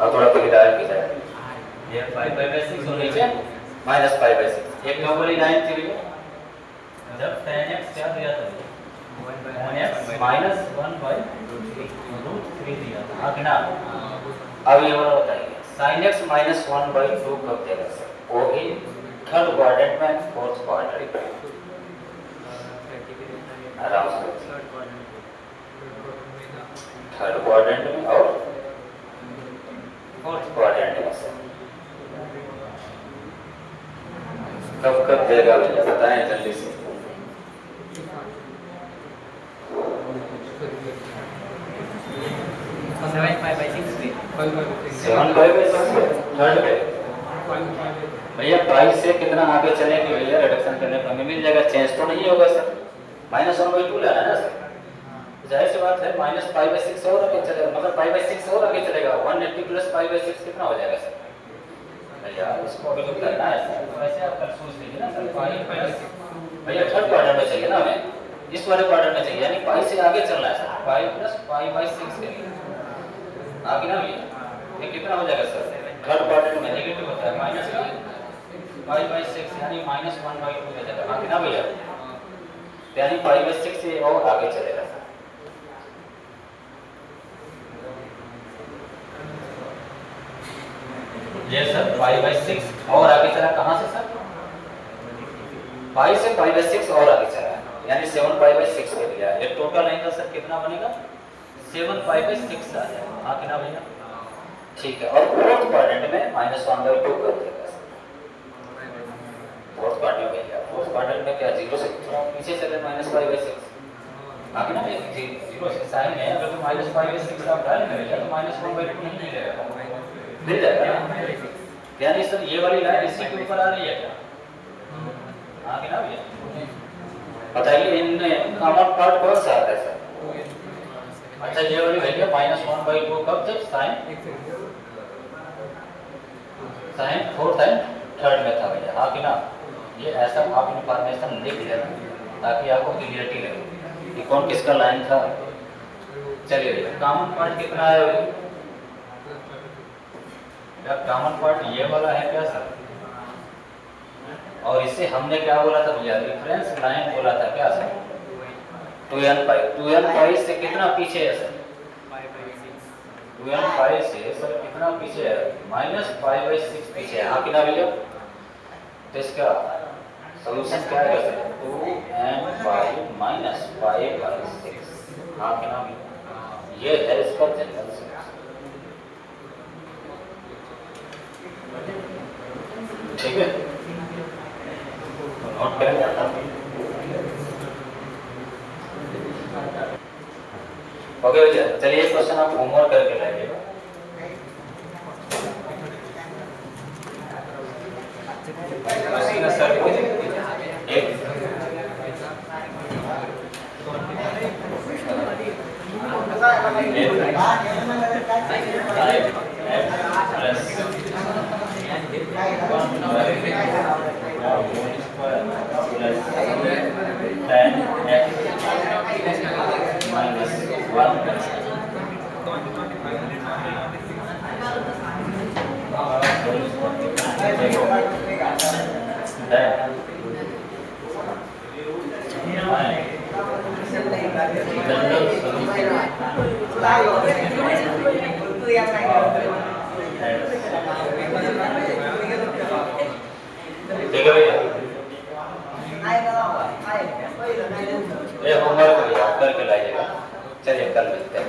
अब थोड़ा कोई डायल की जाए ये 5/6 और नीचे -5/6 एक नॉर्मली लाइन थी भैया जब tan x क्या दिया था tan x -1/√3 दिया था हाँ कि ना। अब ये वाला बताइए sin x -1/2 कब देगा सर वो भी थर्ड क्वाड्रेंट में फोर्थ क्वाड्रेंट आराम से थर्ड क्वाड्रेंट में और फोर्थ क्वाड्रेंट में सर कब कब देगा भैया बताएं जल्दी से। 7/6 थर्ड पे भैया 22 से कितना आगे चलेंगे भैया रिडक्शन करने पर हमें मिल जाएगा चेंज तो नहीं होगा सर -1/2 लेना है ना सर जाहिर सी बात है -5/6 और आगे चलेगा मतलब 5/6 और आगे चलेगा 180 + 5/6 कितना हो जाएगा सर भैया इसको अभी तो करना है सर वैसे आप कल सोच लीजिए ना सर 5 भैया थर्ड क्वाड्रेंट में चाहिए ना हमें इस वाले क्वाड्रेंट में चाहिए यानी 5 से आगे चलना है सर 5 + 5/6 के लिए आगे ना भैया ये कितना हो जाएगा सर थर्ड क्वाड्रेंट में नेगेटिव होता है -5/6 यानी -1/2 हो जाएगा आगे ना भैया यानी 5/6 से और आगे चलेगा सर ये सर 5/6 और आगे चला कहां से सर 5 से 5/6 और आगे चला यानी 7/6 के लिया ये टोटल एंगल सर कितना बनेगा 7/6 आ जाएगा हाँ कि ना भैया ठीक है और फोर्थ क्वाड्रेंट में -1/2 कर देगा फोर्थ क्वाड्रेंट में क्या फोर्थ क्वाड्रेंट में क्या 0 से थोड़ा पीछे चले -5/6 हाँ कि ना 0 से साइन है अगर तो -5/6 आप डालेंगे भैया तो -1/2 नहीं मिलेगा मिल जाएगा यानी सर ये वाली लाइन इसी के ऊपर आ रही है क्या हाँ कि ना भैया बताइए इनमें कॉमन पार्ट कौन सा आता है सर अच्छा ये वाली भैया -1/2 कब जब साइन फोर्थ एंड थर्ड में था भैया हाँ कि ना ये ऐसा आप इन्फॉर्मेशन लिख लेना ताकि आपको क्लियरिटी लगे कि कौन किसका लाइन था। चलिए भैया कॉमन पार्ट कितना है क्या कॉमन पार्ट ये वाला है क्या सर और इसे हमने क्या बोला था भैया रेफरेंस लाइन बोला था क्या सर 2n5 से कितना पीछे है सर 2n5 से सर कितना पीछे है -5/6 पीछे है हाँ कि ना भैया तो इसका सॉल्यूशन क्या है सर 2n5 -5/6 हाँ कि ना भैया ये है इसका जनरल ठीक है नोट करें ओके भैया चलिए ये क्वेश्चन आप होमवर्क करके लाइएगा सर एक ठीक है भैया ये होमवर्क करके लाइएगा चलिए कल मिलते हैं।